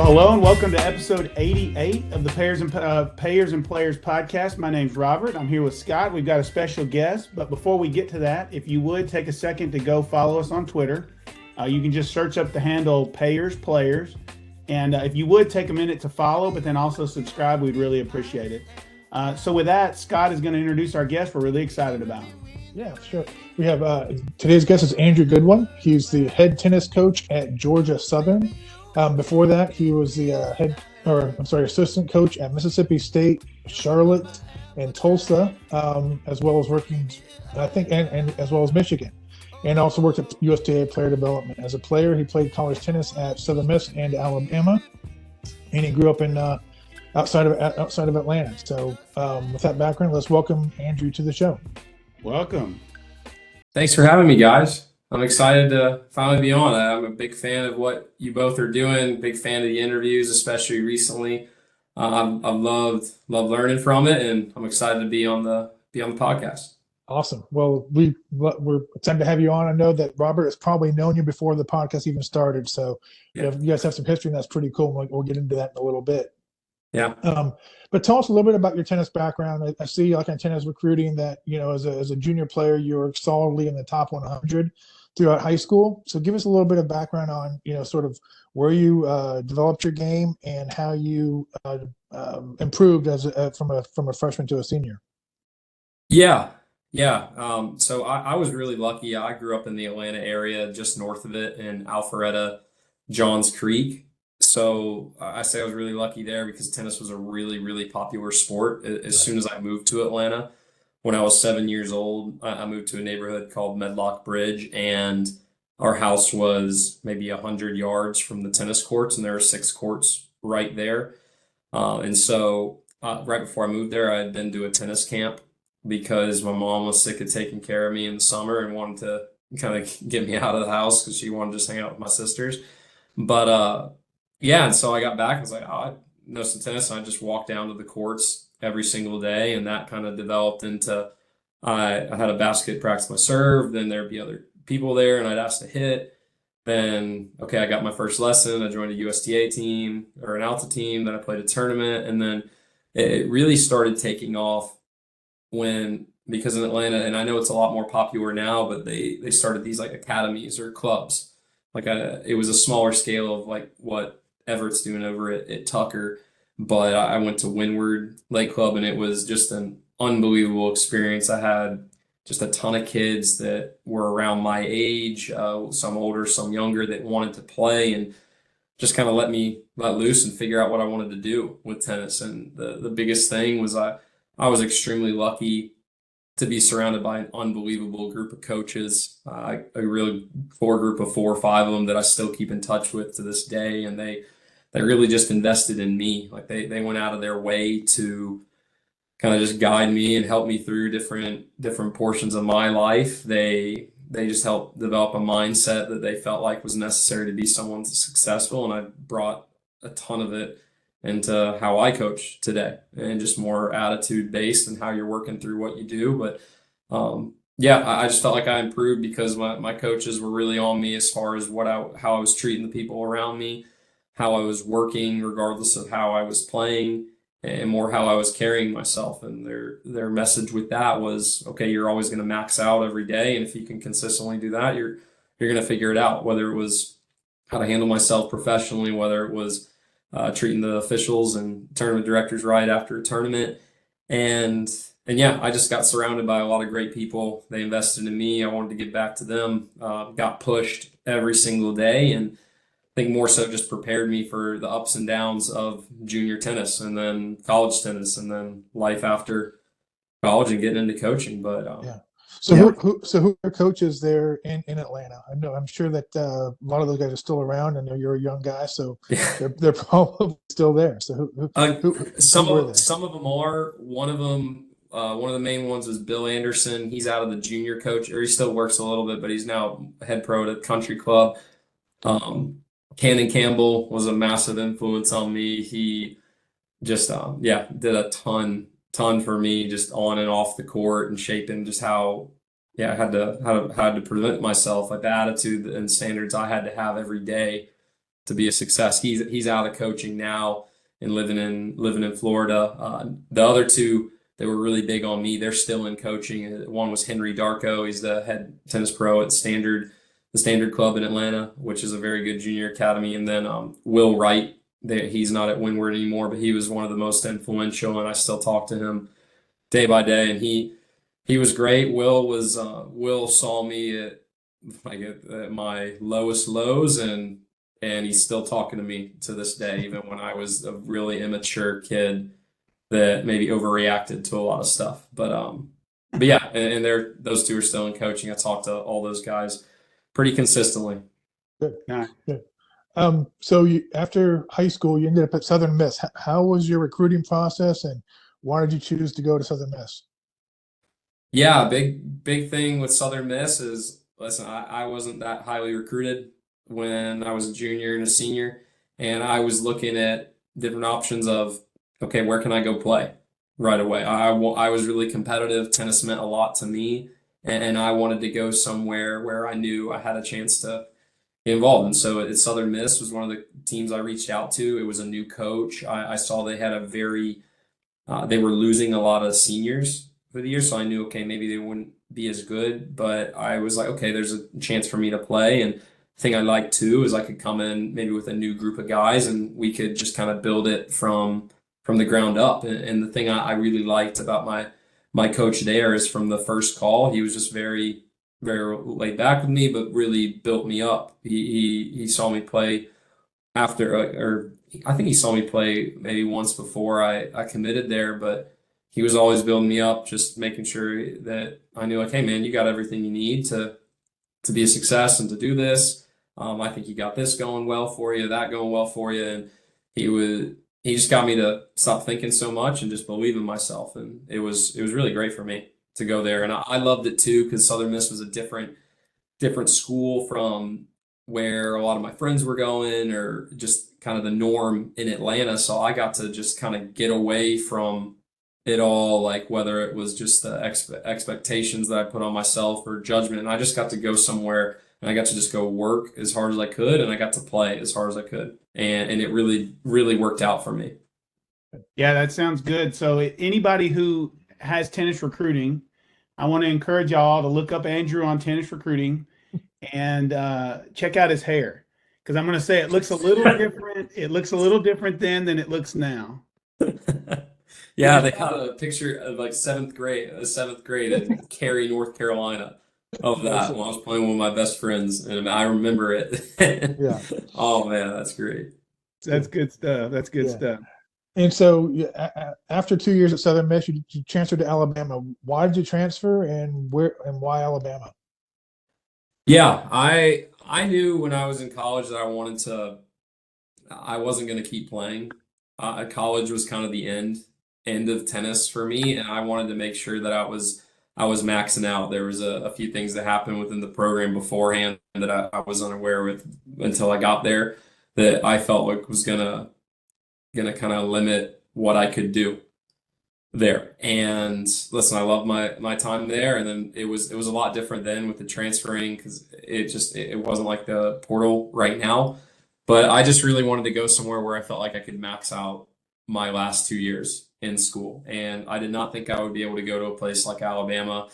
Hello and welcome to episode 88 of the Payers and Players podcast. My name's Robert. I'm here with Scott. We've got a special guest, but before we get to that, if you would take a second to go follow us on Twitter. You can just search up the handle Payers Players, and if you would take a minute to follow, but then also subscribe, we'd really appreciate it. So with that, Scott is going to introduce our guest we're really excited about. Yeah, sure. We have today's guest is Andrew Goodwin. He's the head tennis coach at Georgia Southern. Before that, he was the assistant coach at Mississippi State, Charlotte, and Tulsa, as well as working, I think, and as well as Michigan, and also worked at USTA Player Development. As a player, he played college tennis at Southern Miss and Alabama, and he grew up in outside of Atlanta. So, with that background, let's welcome Andrew to the show. Welcome. Thanks for having me, guys. I'm excited to finally be on. I'm a big fan of what you both are doing, big fan of the interviews, especially recently. I've loved learning from it, and I'm excited to be on the podcast. Awesome. Well, we're excited to have you on. I know that Robert has probably known you before the podcast even started, so you guys have some history, and that's pretty cool. We'll get into that in a little bit. Yeah. But tell us a little bit about your tennis background. I see, like, on tennis recruiting, that as a junior player, you were solidly in the top 100 throughout high school. So give us a little bit of background on sort of where you developed your game and how you improved from a freshman to a senior. Yeah. So I was really lucky. I grew up in the Atlanta area, just north of it, in Alpharetta, Johns Creek. So I say I was really lucky there because tennis was a really, really popular sport. As soon as I moved to Atlanta, when I was 7 years old, I moved to a neighborhood called Medlock Bridge, and our house was maybe 100 yards from the tennis courts, and there are 6 courts right there. And so right before I moved there, I had been to a tennis camp because my mom was sick of taking care of me in the summer and wanted to kind of get me out of the house because she wanted to just hang out with my sisters. But and so I got back. I was like, I know some tennis. And I just walked down to the courts every single day, and that kind of developed into I had a basket practice my serve, then there'd be other people there and I'd ask to hit. Then I got my first lesson. I joined a USTA team or an Alta team, then I played a tournament, and then it really started taking off because in Atlanta, and I know it's a lot more popular now, but they started these like academies or clubs. It was a smaller scale of like what Everett's doing over at Tucker. But I went to Windward Lake Club, and it was just an unbelievable experience. I had just a ton of kids that were around my age, some older, some younger, that wanted to play, and just kind of let loose and figure out what I wanted to do with tennis. And the biggest thing was I was extremely lucky to be surrounded by an unbelievable group of coaches, a really core group of 4 or 5 of them that I still keep in touch with to this day, and they really just invested in me. Like they went out of their way to kind of just guide me and help me through different portions of my life. They just helped develop a mindset that they felt like was necessary to be someone successful, and I brought a ton of it into how I coach today, and just more attitude based and how you're working through what you do. But I just felt like I improved because my coaches were really on me as far as how I was treating the people around me, how I was working regardless of how I was playing, and more how I was carrying myself. And their message with that was, okay, you're always going to max out every day, and if you can consistently do that, you're going to figure it out, whether it was how to handle myself professionally, whether it was treating the officials and tournament directors right after a tournament. And I just got surrounded by a lot of great people. They invested in me. I wanted to give back to them, got pushed every single day, and I think more so just prepared me for the ups and downs of junior tennis and then college tennis and then life after college and getting into coaching. But who are your coaches there in Atlanta? I'm sure that a lot of those guys are still around. I know you're a young guy, so they're probably still there. So some of them are. One of the main ones is Bill Anderson. He's out of the junior coach, or he still works a little bit, but he's now head pro at Country Club. Cannon Campbell was a massive influence on me. He just did a ton for me, just on and off the court, and shaping just how I had to present myself, like the attitude and standards I had to have every day to be a success. He's out of coaching now and living in Florida. The other two, they were really big on me. They're still in coaching. One was Henry Darko. He's the head tennis pro at the Standard Club in Atlanta, which is a very good junior academy. And then Will Wright. He's not at Windward anymore, but he was one of the most influential, and I still talk to him day by day. And he was great. Will saw me at my lowest lows, and he's still talking to me to this day, even when I was a really immature kid that maybe overreacted to a lot of stuff. But yeah, and those two are still in coaching. I talk to all those guys pretty consistently. Good. Yeah. Good. So after high school, you ended up at Southern Miss. How was your recruiting process, and why did you choose to go to Southern Miss? Yeah, big thing with Southern Miss is, listen, I wasn't that highly recruited when I was a junior and a senior, and I was looking at different options of, okay, where can I go play right away? I was really competitive. Tennis meant a lot to me, and I wanted to go somewhere where I knew I had a chance to get involved. And so at Southern Miss was one of the teams I reached out to. It was a new coach. I saw they had they were losing a lot of seniors for the year, so I knew, okay, maybe they wouldn't be as good, but I was like, okay, there's a chance for me to play. And the thing I liked too is I could come in maybe with a new group of guys, and we could just kind of build it from the ground up. And the thing I really liked about my coach there is from the first call, he was just very, very laid back with me, but really built me up. He saw me play after, or I think he saw me play maybe once before I committed there, but he was always building me up, just making sure that I knew, like, hey man, you got everything you need to be a success and to do this. I think you got this going well for you, that going well for you, and he just got me to stop thinking so much and just believe in myself, and it was really great for me to go there, and I loved it too because Southern Miss was a different school from where a lot of my friends were going, or just kind of the norm in Atlanta. So I got to just kind of get away from it all, like whether it was just the expectations that I put on myself or judgment. And I just got to go somewhere, and I got to just go work as hard as I could, and I got to play as hard as I could. And it really, really worked out for me. Yeah, that sounds good. So anybody who has tennis recruiting, I want to encourage y'all to look up Andrew on tennis recruiting and check out his hair, because I'm going to say it looks a little different. It looks a little different then than it looks now. Yeah, they had a picture of like seventh grade in Cary, North Carolina, of that when I was playing with my best friends, and I remember it. Yeah. Oh man, that's great. That's good stuff. That's good stuff. And so after 2 years at Southern Miss, you transferred to Alabama. Why did you transfer, and why Alabama? Yeah, I knew when I was in college that I wasn't going to keep playing. College was kind of the end of tennis for me, and I wanted to make sure that I was maxing out. There was a few things that happened within the program beforehand that I was unaware with until I got there, that I felt like was gonna kind of limit what I could do there. And listen, I love my time there, and then it was a lot different then with the transferring, because it wasn't like the portal right now. But I just really wanted to go somewhere where I felt like I could max out my last 2 years in school. And I did not think I would be able to go to a place like Alabama.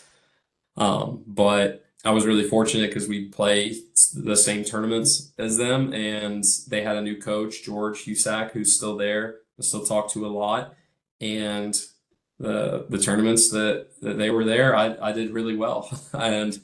But I was really fortunate because we play the same tournaments as them, and they had a new coach, George Husak, who's still there. I still talk to a lot. And the tournaments that they were there, I did really well. And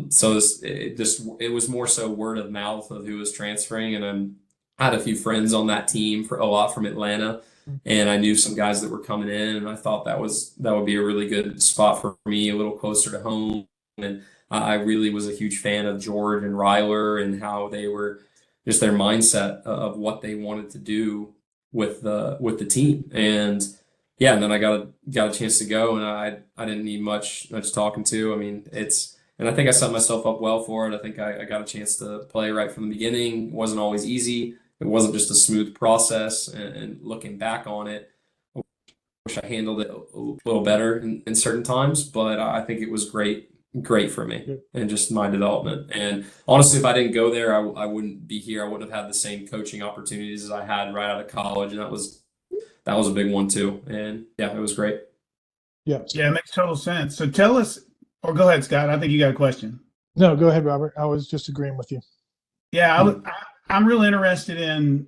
so it was more so word of mouth of who was transferring, and I had a few friends on that team, for a lot from Atlanta, and I knew some guys that were coming in, and I thought that would be a really good spot for me, a little closer to home. And I really was a huge fan of George and Ryler, and how they were, just their mindset of what they wanted to do with the team. And yeah, and then I got a chance to go, and I didn't need much talking to. I mean, and I think I set myself up well for it. I think I got a chance to play right from the beginning. It wasn't always easy. It wasn't just a smooth process. And looking back on it, I wish I handled it a little better in certain times. But I think it was great great for me and just my development. And honestly, if I didn't go there, I wouldn't be here. I wouldn't have had the same coaching opportunities as I had right out of college, and that was a big one too. And yeah, it was great. Yeah. Yeah, it makes total sense. So tell us, or go ahead, Scott. I think you got a question. No, go ahead, Robert. I was just agreeing with you. Yeah, I'm really interested in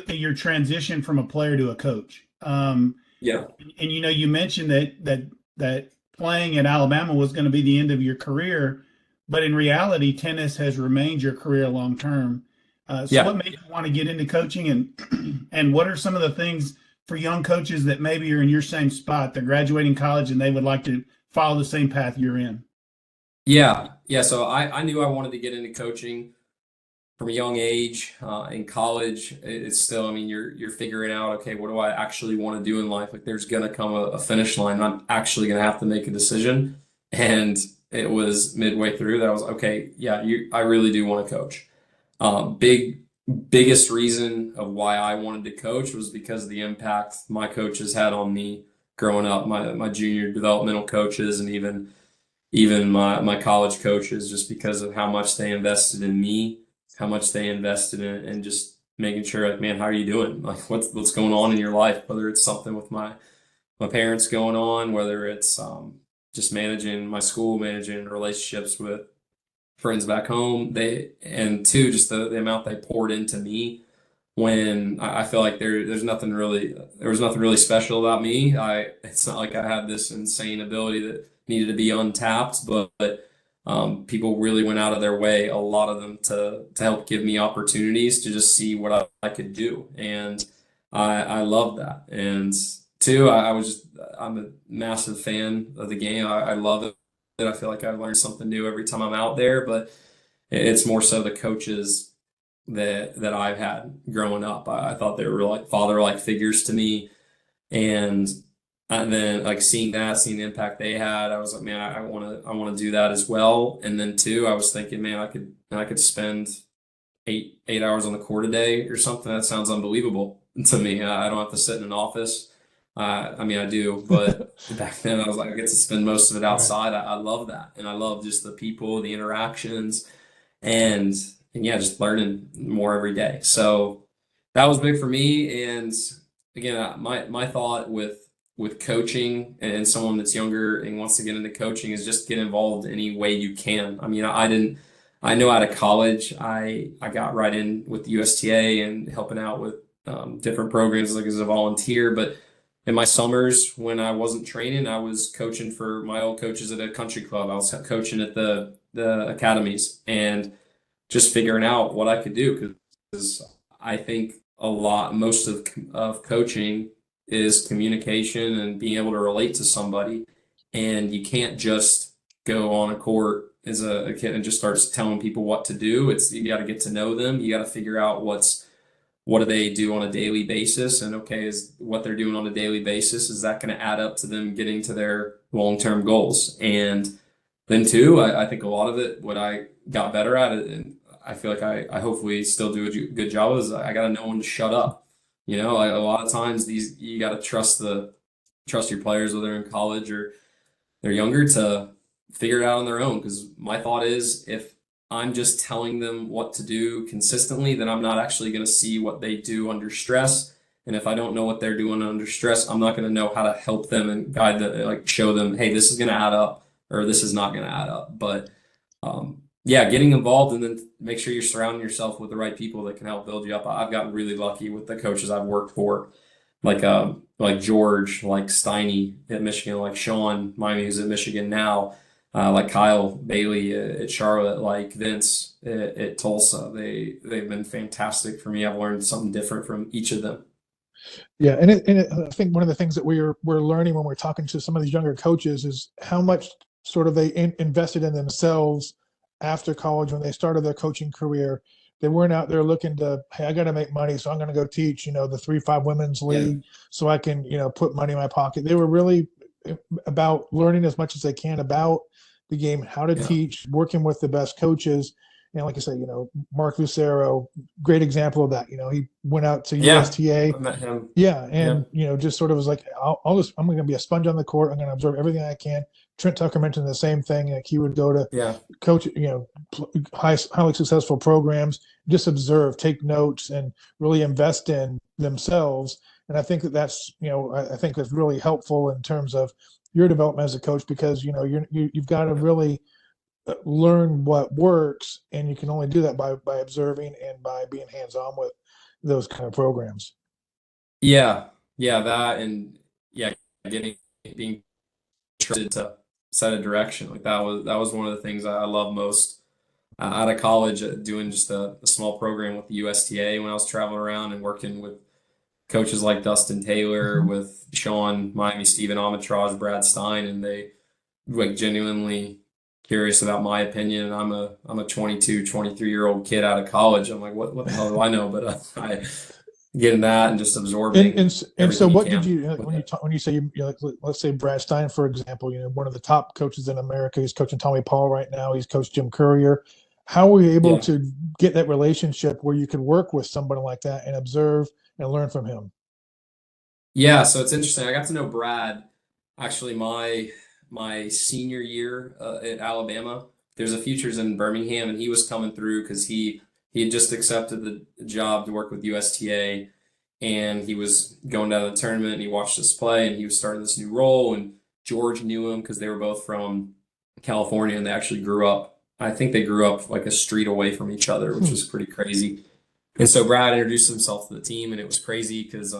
your transition from a player to a coach. Yeah. And you mentioned that playing at Alabama was going to be the end of your career, but in reality, tennis has remained your career long term. So Yeah. what made you want to get into coaching, and what are some of the things for young coaches that maybe are in your same spot? They're graduating college and they would like to follow the same path you're in. Yeah. Yeah. So I knew I wanted to get into coaching from a young age. In college, it's still, I mean, you're figuring out, okay, what do I actually want to do in life? Like there's gonna come a finish line, and I'm actually gonna have to make a decision. And it was midway through that I was okay, yeah, I really do want to coach. Biggest reason of why I wanted to coach was because of the impact my coaches had on me growing up, my junior developmental coaches, and even my college coaches, just because of how much they invested in me, how much they invested in just making sure, like, man, how are you doing? Like, what's going on in your life? Whether it's something with my parents going on, whether it's just managing my school, managing relationships with friends back home. And two, just the amount they poured into me when I feel like there was nothing really special about me. It's not like I had this insane ability that needed to be untapped, but people really went out of their way, a lot of them, to help give me opportunities to just see what I could do, and I love that. And two, I'm a massive fan of the game. I love it. I feel like I learn something new every time I'm out there, but it's more so the coaches that I've had growing up. I thought they were like father-like figures to me, and then like seeing the impact they had, I was like, man, I want to do that as well. And then two, I was thinking, man, I could spend 8 hours on the court a day or something. That sounds unbelievable to me. I don't have to sit in an office. I mean, I do, but back then I was like, I get to spend most of it Right. outside. I love that, and I love just the people, the interactions, and and yeah, just learning more every day. So that was big for me. And again, my thought with coaching and someone that's younger and wants to get into coaching is just get involved any way you can. I mean, I didn't. I know out of college, I got right in with the USTA and helping out with different programs like as a volunteer. But in my summers when I wasn't training, I was coaching for my old coaches at a country club. I was coaching at the academies and just figuring out what I could do, because I think most of coaching is communication and being able to relate to somebody, and you can't just go on a court as a kid and just start telling people what to do. You got to get to know them. You got to figure out what do they do on a daily basis, and okay, is what they're doing on a daily basis, is that going to add up to them getting to their long-term goals? And then two, I think a lot of it, what I got better at it, and I feel like I hopefully still do a good job, is I got to know when to shut up. Like a lot of times you got to trust your players, whether they're in college or they're younger, to figure it out on their own. Because my thought is, if I'm just telling them what to do consistently, then I'm not actually going to see what they do under stress. And if I don't know what they're doing under stress, I'm not going to know how to help them and guide them, like show them, hey, this is going to add up or this is not going to add up. But yeah, getting involved, and then make sure you're surrounding yourself with the right people that can help build you up. I've gotten really lucky with the coaches I've worked for, like George, like Steiny at Michigan, like Sean Miami, who's at Michigan now, like Kyle Bailey at Charlotte, like Vince at Tulsa. They've been fantastic for me. I've learned something different from each of them. Yeah, I think one of the things that we're learning when we're talking to some of these younger coaches is how much sort of they invested in themselves after college when they started their coaching career. They weren't out there looking to, hey, I got to make money, so I'm going to go teach, the 3-5 women's Yeah, league, so I can, put money in my pocket. They were really about learning as much as they can about the game, how to yeah, teach, working with the best coaches, And like I said, Mark Lucero, great example of that. He went out to Yeah, USTA. I met him. Yeah, Yeah, and just sort of was like, I'm going to be a sponge on the court. I'm going to absorb everything I can. Trent Tucker mentioned the same thing. Like he would go to yeah, coach, highly successful programs, just observe, take notes, and really invest in themselves. And I think that's, I think that's really helpful in terms of your development as a coach, because you've got to really learn what works, and you can only do that by observing and by being hands-on with those kind of programs. yeah, yeah. That and yeah, getting being trusted to set a direction. Like that was one of the things I love most out of college, doing just a small program with the USTA when I was traveling around and working with coaches like Dustin Taylor, Mhm. with Sean, Miami, Stephen Armitage, Brad Stein, and they like genuinely curious about my opinion. And I'm a 22, 23-year-old kid out of college. I'm like, what the hell do I know? But I getting that and just And absorbing and so, everything you what did can you with when you it. talk, when you say like, let's say Brad Stein, for example, one of the top coaches in America. He's coaching Tommy Paul right now. He's coached Jim Courier. How were you able Yeah. to get that relationship where you could work with somebody like that and observe and learn from him? Yeah, so it's interesting. I got to know Brad actually my senior year at Alabama. There's a futures in Birmingham, and he was coming through because he had just accepted the job to work with USTA, and he was going down to the tournament, and he watched us play, and he was starting this new role. And George knew him because they were both from California, and they actually grew up. I think they grew up like a street away from each other, which Hmm. was pretty crazy. And so Brad introduced himself to the team, and it was crazy because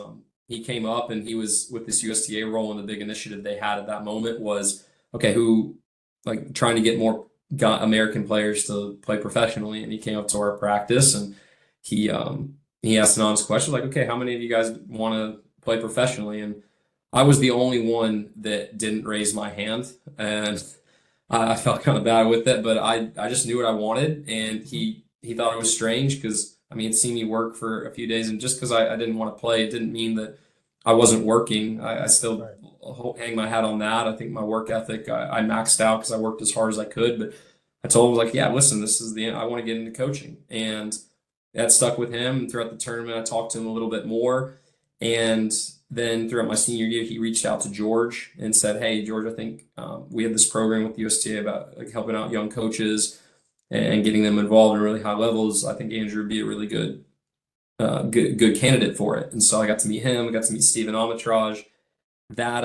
he came up and he was with this USDA role, and the big initiative they had at that moment was, okay, who like trying to get more American players to play professionally. And he came up to our practice, and he asked an honest question like, okay, how many of you guys want to play professionally? And I was the only one that didn't raise my hand, and I felt kind of bad with it, but I just knew what I wanted, and he thought it was strange because I mean, he'd seen me work for a few days, and just because I didn't want to play, it didn't mean that I wasn't working. I still Right. hang my hat on that. I think my work ethic, I maxed out because I worked as hard as I could, but I told him like, yeah, listen, this is I want to get into coaching, and that stuck with him. And throughout the tournament, I talked to him a little bit more, and then throughout my senior year, he reached out to George and said, "Hey, George, I think we have this program with USTA about like helping out young coaches and getting them involved in really high levels. I think Andrew would be a really good candidate for it." And so I got to meet him. I got to meet Stephen Armitage. That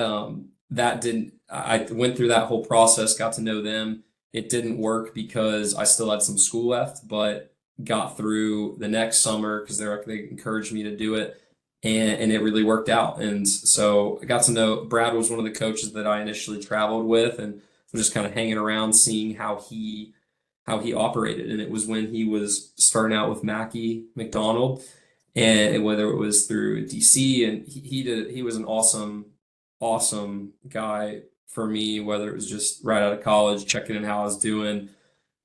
didn't. I went through that whole process, got to know them. It didn't work because I still had some school left, but got through the next summer because they encouraged me to do it, and it really worked out. And so I got to know Brad was one of the coaches that I initially traveled with, and was just kind of hanging around, seeing how he operated. And it was when he was starting out with Mackie McDonald, and whether it was through DC, and he was an awesome guy for me, whether it was just right out of college, checking in how I was doing,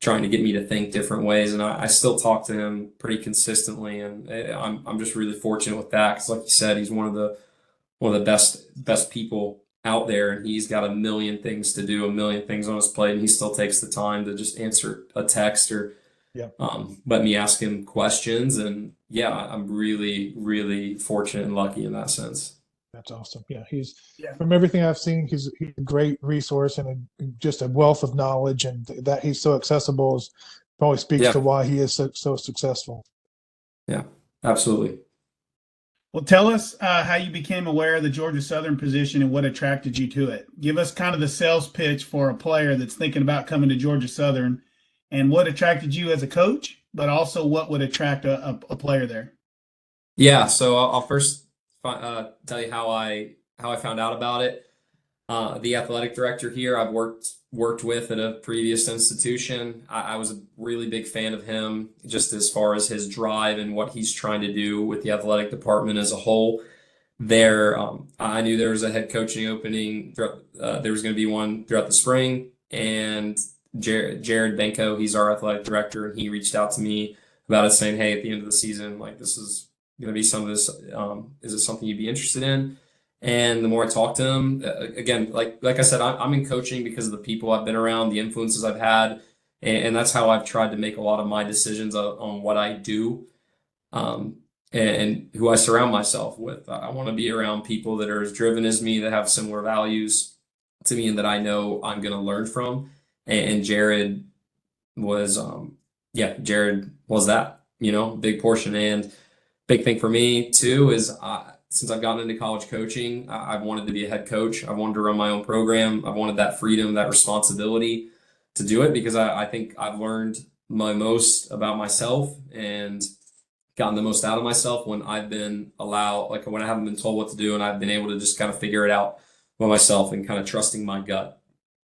trying to get me to think different ways. And I still talk to him pretty consistently, and I'm just really fortunate with that because, like you said, he's one of the best people out there, and he's got a million things to do, a million things on his plate, and he still takes the time to just answer a text or Yeah. let me ask him questions. And yeah, I'm really fortunate and lucky in that sense. That's awesome. Yeah, he's Yeah. from everything I've seen, he's a great resource and just a wealth of knowledge, and that he's so accessible is probably speaks Yeah, to why he is so successful. yeah, absolutely. Well, tell us how you became aware of the Georgia Southern position and what attracted you to it. Give us kind of the sales pitch for a player that's thinking about coming to Georgia Southern, and what attracted you as a coach, but also what would attract a player there. Yeah, so I'll first tell you how I found out about it. The athletic director here I've worked with at a previous institution. I was a really big fan of him, just as far as his drive and what he's trying to do with the athletic department as a whole. I knew there was a head coaching opening. There was going to be one throughout the spring, and Jared Benko, he's our athletic director, and he reached out to me about it, saying, "Hey, at the end of the season, like this is going to be some of this. Is it something you'd be interested in?" And the more I talked to him, again, like I said, I'm in coaching because of the people I've been around, the influences I've had, And that's how I've tried to make a lot of my decisions on what I do, um, and who I surround myself with. I want to be around people that are as driven as me, that have similar values to me, and that I know I'm going to learn from. And Jared was, Jared was that, big portion. And big thing for me too is since I've gotten into college coaching, I've wanted to be a head coach. I wanted to run my own program. I wanted that freedom, that responsibility to do it, because I think I've learned my most about myself and gotten the most out of myself when I've been allowed, like when I haven't been told what to do and I've been able to just kind of figure it out by myself and kind of trusting my gut.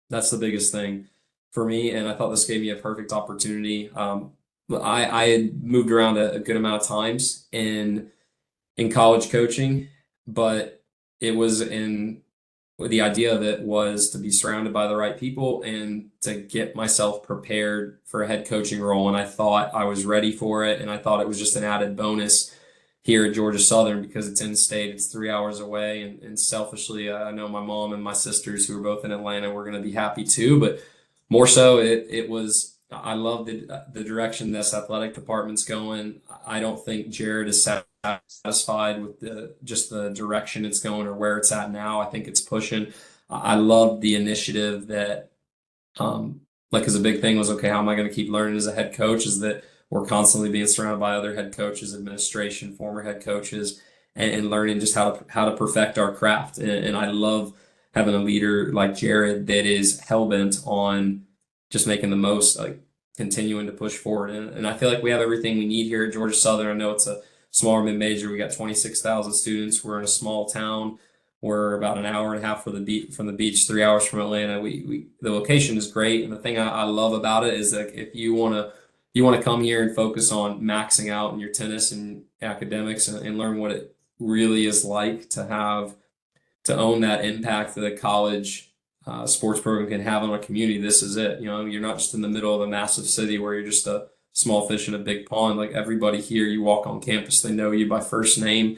That's the biggest thing for me. And I thought this gave me a perfect opportunity. I had moved around a good amount of times in college coaching, but it was in the idea of it was to be surrounded by the right people and to get myself prepared for a head coaching role. And I thought I was ready for it, and I thought it was just an added bonus here at Georgia Southern because it's in state, it's 3 hours away, and selfishly, I know my mom and my sisters who are both in Atlanta were going to be happy too, but more so it was. I love the direction this athletic department's going. I don't think Jared is satisfied with just the direction it's going or where it's at now. I think it's pushing. I love the initiative that, because a big thing was, okay, how am I going to keep learning as a head coach? Is that we're constantly being surrounded by other head coaches, administration, former head coaches, and learning just how to perfect our craft. And I love having a leader like Jared that is hell-bent on just making the most, like continuing to push forward. And I feel like we have everything we need here at Georgia Southern. I know it's a smaller mid-major. We got 26,000 students. We're in a small town. We're about an hour and a half from the beach, 3 hours from Atlanta. The location is great, and the thing I love about it is that if you want to come here and focus on maxing out in your tennis and academics and learn what it really is like to own that impact that a college sports program can have on a community, this is it. You're not just in the middle of a massive city where you're just a small fish in a big pond. Like everybody here, you walk on campus, they know you by first name.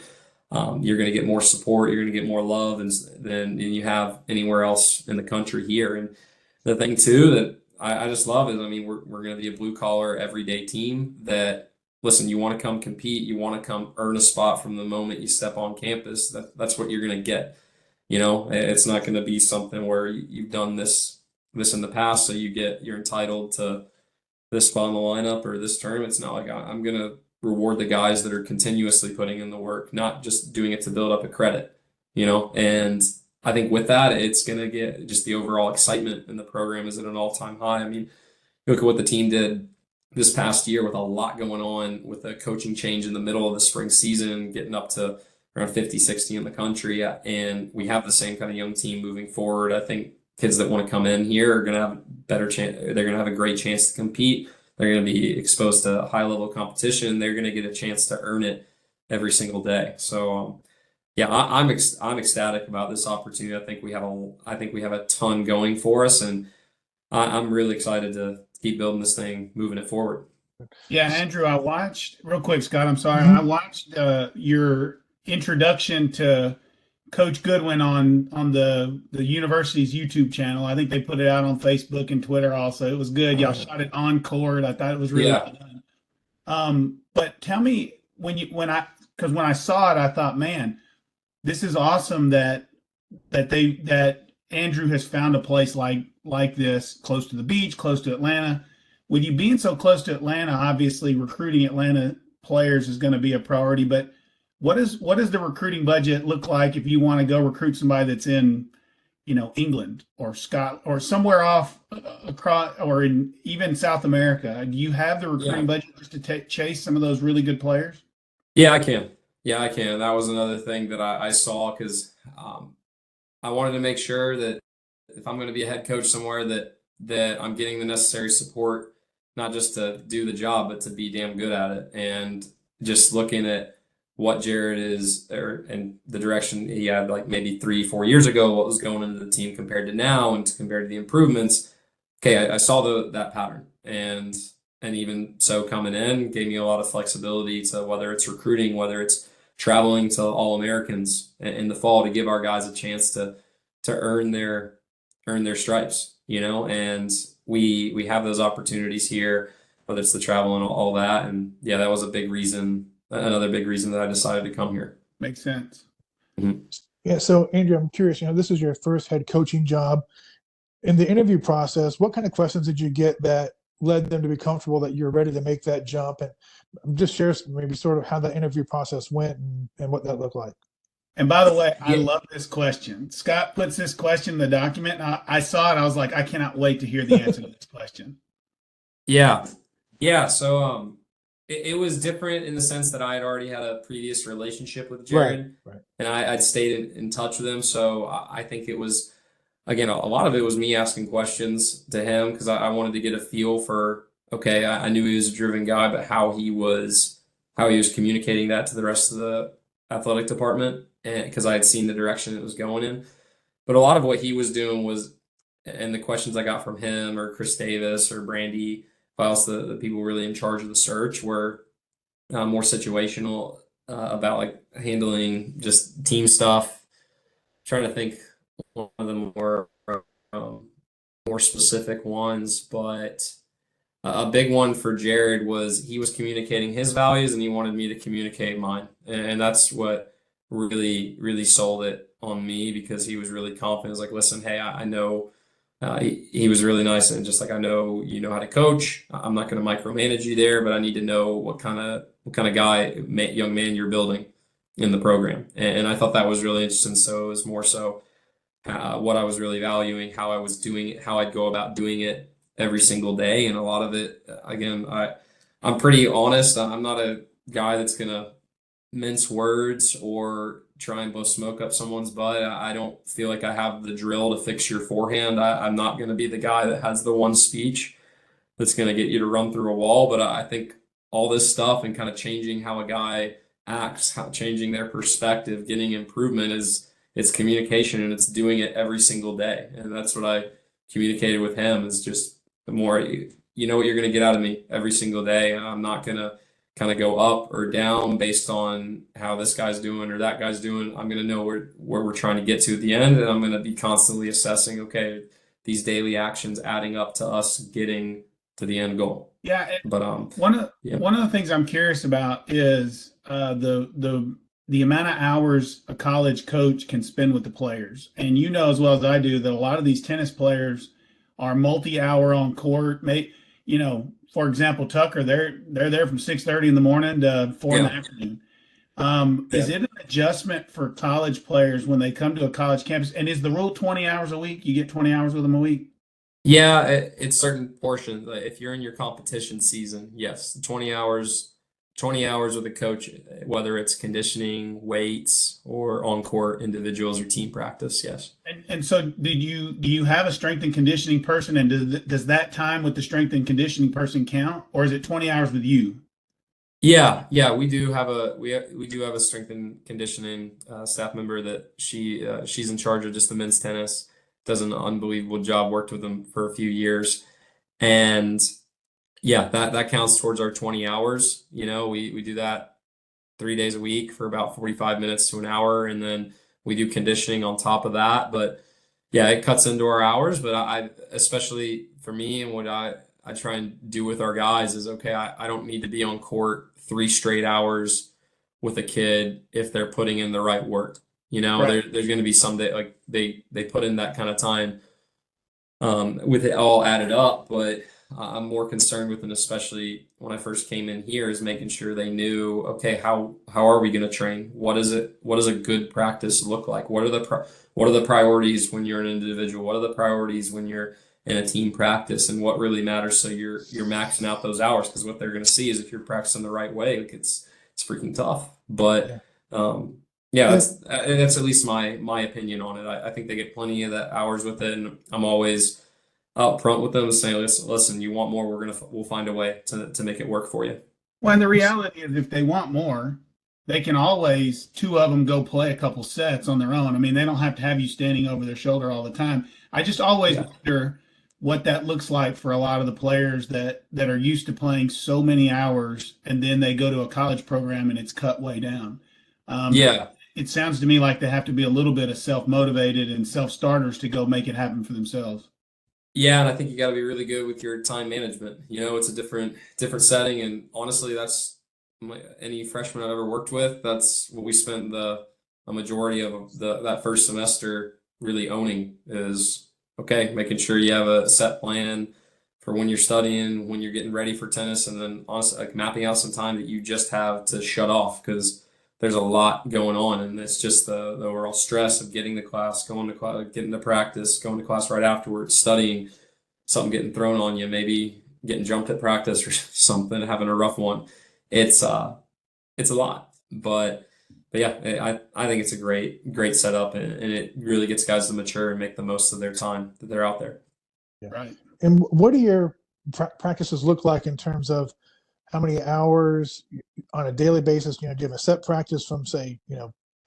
You're going to get more support. You're going to get more love than you have anywhere else in the country here. And the thing too that I just love is, I mean, we're going to be a blue collar everyday team that, listen, you want to come compete, you want to come earn a spot from the moment you step on campus. That's what you're going to get. It's not going to be something where you've done this in the past, so you're entitled to this spot in the lineup or this term. It's not like I'm going to reward the guys that are continuously putting in the work, not just doing it to build up a credit, and I think with that, it's going to get just the overall excitement in the program is at an all-time high. I mean, look at what the team did this past year with a lot going on with a coaching change in the middle of the spring season, getting up to around 50, 60 in the country. And we have the same kind of young team moving forward. I think kids that want to come in here are going to have a better chance. They're going to have a great chance to compete. They're going to be exposed to high level competition. They're going to get a chance to earn it every single day. So, I'm ecstatic about this opportunity. I think we have a ton going for us, and I'm really excited to keep building this thing, moving it forward. Yeah, Andrew, I watched real quick, Scott. I'm sorry. Mhm. I watched your introduction to Coach Goodwin on the university's YouTube channel. I think they put it out on Facebook and Twitter also. It was good. Y'all shot it on court. I thought it was really well Yeah. done. But tell me because when I saw it, I thought, man, this is awesome that Andrew has found a place like this close to the beach, close to Atlanta. With you being so close to Atlanta, obviously recruiting Atlanta players is going to be a priority. But what does the recruiting budget look like if you want to go recruit somebody that's in, England or Scotland or somewhere off across or in even South America? Do you have the recruiting Yeah. budget just to chase some of those really good players? Yeah, I can. Yeah, I can. That was another thing that I saw because I wanted to make sure that if I'm going to be a head coach somewhere that I'm getting the necessary support, not just to do the job, but to be damn good at it. And just looking at what Jared is, and the direction he had like maybe 3, 4 years ago, what was going into the team compared to now, and compared to the improvements. Okay, I saw that pattern, and even so, coming in gave me a lot of flexibility to whether it's recruiting, whether it's traveling to All Americans in the fall to give our guys a chance to earn their stripes, and we have those opportunities here, whether it's the travel and all that. And yeah, that was another big reason that I decided to come here. Makes sense. Mhm. Yeah. So, Andrew, I'm curious. This is your first head coaching job. In the interview process, what kind of questions did you get that led them to be comfortable that you're ready to make that jump? And just share maybe sort of how that interview process went and what that looked like. And by the way, I Yeah, love this question. Scott puts this question in the document. And I saw it. I was like, I cannot wait to hear the answer to this question. yeah, yeah. So it was different in the sense that I had already had a previous relationship with Right. Jared, Right. and I'd stayed in touch with him. So I think it was, again, a lot of it was me asking questions to him because I wanted to get a feel for, okay, I knew he was a driven guy, but how he was communicating that to the rest of the athletic department, and because I had seen the direction it was going in. But a lot of what he was doing was, and the questions I got from him or Chris Davis or Brandy Files, the people really in charge of the search, were more situational, about like handling just team stuff. Trying to think one of the um, more specific ones, but a big one for Jared was he was communicating his values and he wanted me to communicate mine. And that's what really sold it on me because he was really confident. He was like, listen, hey, I know, he was really nice and just like, I know you know how to coach. I'm not going to micromanage you there, but I need to know what kind of young man you're building in the program. And I thought that was really interesting. So it was more so what I was really valuing, how I was doing it, how I'd go about doing it every single day. And a lot of it, again, I'm pretty honest. I'm not a guy that's gonna mince words or try and blow smoke up someone's butt. I don't feel like I have the drill to fix your forehand. I'm not gonna be the guy that has the one speech that's going to get you to run through a wall. But I think all this stuff and kind of changing how a guy acts, changing their perspective, getting improvement is it's communication and it's doing it every single day. And that's what I communicated with him is just the more you know what you're going to get out of me every single day. I'm not going to kind of go up or down based on how this guy's doing or that guy's doing. I'm going to know where we're trying to get to at the end, and I'm going to be constantly assessing, okay, these daily actions adding up to us getting to the end goal. Yeah. But yeah. One of the things I'm curious about is the amount of hours a college coach can spend with the players. And you know as well as I do that a lot of these tennis players are multi-hour on court. For example, Tucker, they're there from 6:30 in the morning to 4 in the Yeah. afternoon. Yeah. Is it an adjustment for college players when they come to a college campus? And is the rule 20 hours a week? You get 20 hours with them a week? Yeah, it's certain portions. Like if you're in your competition season, yes, 20 hours with a coach, whether it's conditioning, weights, or on court individuals or team practice, yes. And so do you have a strength and conditioning person, and does that time with the strength and conditioning person count, or is it 20 hours with you? Yeah, we do have a strength and conditioning staff member that she's in charge of just the men's tennis. Does an unbelievable job. Worked with them for a few years, and yeah, that counts towards our 20 hours. We do that 3 days a week for about 45 minutes to an hour, and then we do conditioning on top of that. But yeah, it cuts into our hours. But I especially for me and what I try and do with our guys is okay. I don't need to be on court 3 straight hours with a kid if they're putting in the right work. Right. There's going to be some day like they put in that kind of time, with it all added up. But I'm more concerned with, and especially when I first came in here, is making sure they knew, okay, how are we going to train? What is it? What does a good practice look like? What are the priorities when you're an individual? What are the priorities when you're in a team practice? And what really matters? So you're maxing out those hours, because what they're going to see is if you're practicing the right way, like it's freaking tough. Yeah. But yeah, Yeah. that's at least my opinion on it. I think they get plenty of that hours with it, and I'm always up front with them saying, listen, you want more, we'll find a way to make it work for you. Well, and the reality is, if they want more, they can always two of them go play a couple sets on their own. I mean, they don't have to have you standing over their shoulder all the time. I just always Yeah. wonder what that looks like for a lot of the players that are used to playing so many hours, and then they go to a college program and it's cut way down. Yeah. It sounds to me like they have to be a little bit of self motivated and self starters to go make it happen for themselves. Yeah, and I think you got to be really good with your time management. It's a different setting, and honestly, that's any freshman I've ever worked with. That's what we spent the a majority of that first semester really owning is okay, making sure you have a set plan for when you're studying, when you're getting ready for tennis, and then honestly, like mapping out some time that you just have to shut off because there's a lot going on, and it's just the overall stress of getting to class, going to class, getting to practice, going to class right afterwards, studying, something getting thrown on you, maybe getting jumped at practice or something, having a rough one. It's a lot, but yeah, I think it's a great setup, and it really gets guys to mature and make the most of their time that they're out there. Yeah. Right. And what do your practices look like in terms of how many hours on a daily basis? Do you have a set practice from, say,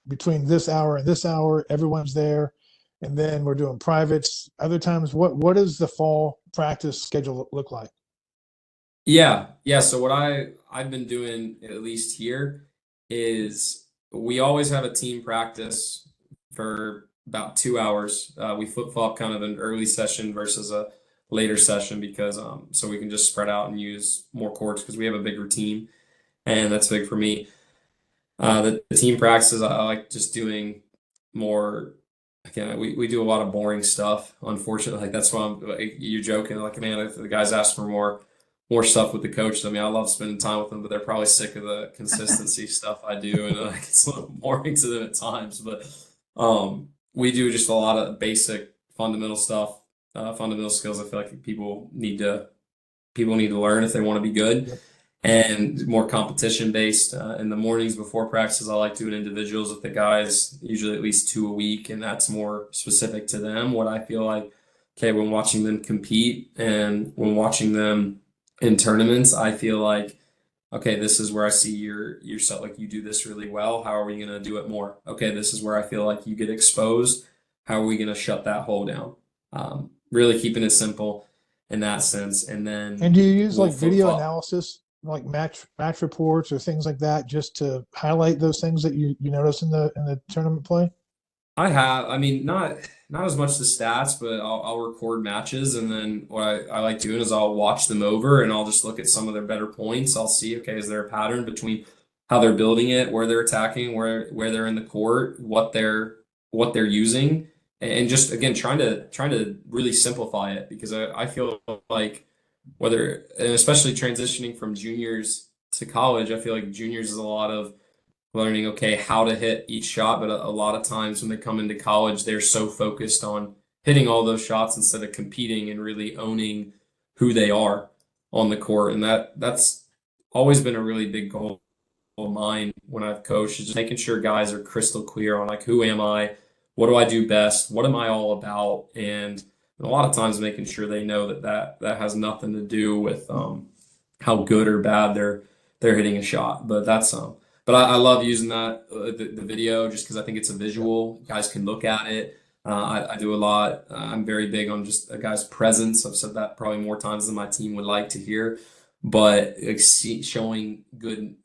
between this hour and this hour, everyone's there, and then we're doing privates. Other times, what does the fall practice schedule look like? Yeah, yeah. So what I've been doing at least here is we always have a team practice for about 2 hours. We flip-flop kind of an early session versus a later session because so we can just spread out and use more courts because we have a bigger team, and that's big for me. The team practices, I like just doing more. Again, we do a lot of boring stuff, unfortunately. Like that's why you're joking. Like, man, if the guys ask for more stuff with the coach, I mean, I love spending time with them, but they're probably sick of the consistency stuff I do, and like it's a little boring to them at times. But we do just a lot of basic fundamental stuff, fundamental skills. I feel like people need to learn if they want to be good, Yep. and more competition based. In the mornings before practices, I like doing individuals with the guys, usually at least two a week, and that's more specific to them. What I feel like, okay, when watching them compete and when watching them in tournaments, I feel like, okay, this is where I see yourself, like you do this really well. How are we going to do it more? Okay, this is where I feel like you get exposed. How are we going to shut that hole down? Really keeping it simple in that sense, and then And do you use we'll like flip video flop. analysis, like match reports or things like that, just to highlight those things that you notice in the tournament play? I have, I mean, not as much the stats, but I'll record matches, and then what I like doing is I'll watch them over, and I'll just look at some of their better points. I'll see, okay, is there a pattern between how they're building it, where they're attacking, where they're in the court, what they're using, and just again trying to really simplify it because I feel like whether, and especially transitioning from juniors to college, I feel like juniors is a lot of learning, okay, how to hit each shot. But a lot of times when they come into college, they're so focused on hitting all those shots instead of competing and really owning who they are on the court. And that's always been a really big goal of mine when I've coached, is just making sure guys are crystal clear on like, who am I? What do I do best? What am I all about? And a lot of times making sure they know that has nothing to do with how good or bad they're hitting a shot. But I love using that the video just because I think it's a Yeah. visual. Guys can look at it. I do a lot. I'm very big on just a guy's presence. I've said that probably more times than my team would like to hear, but like, showing good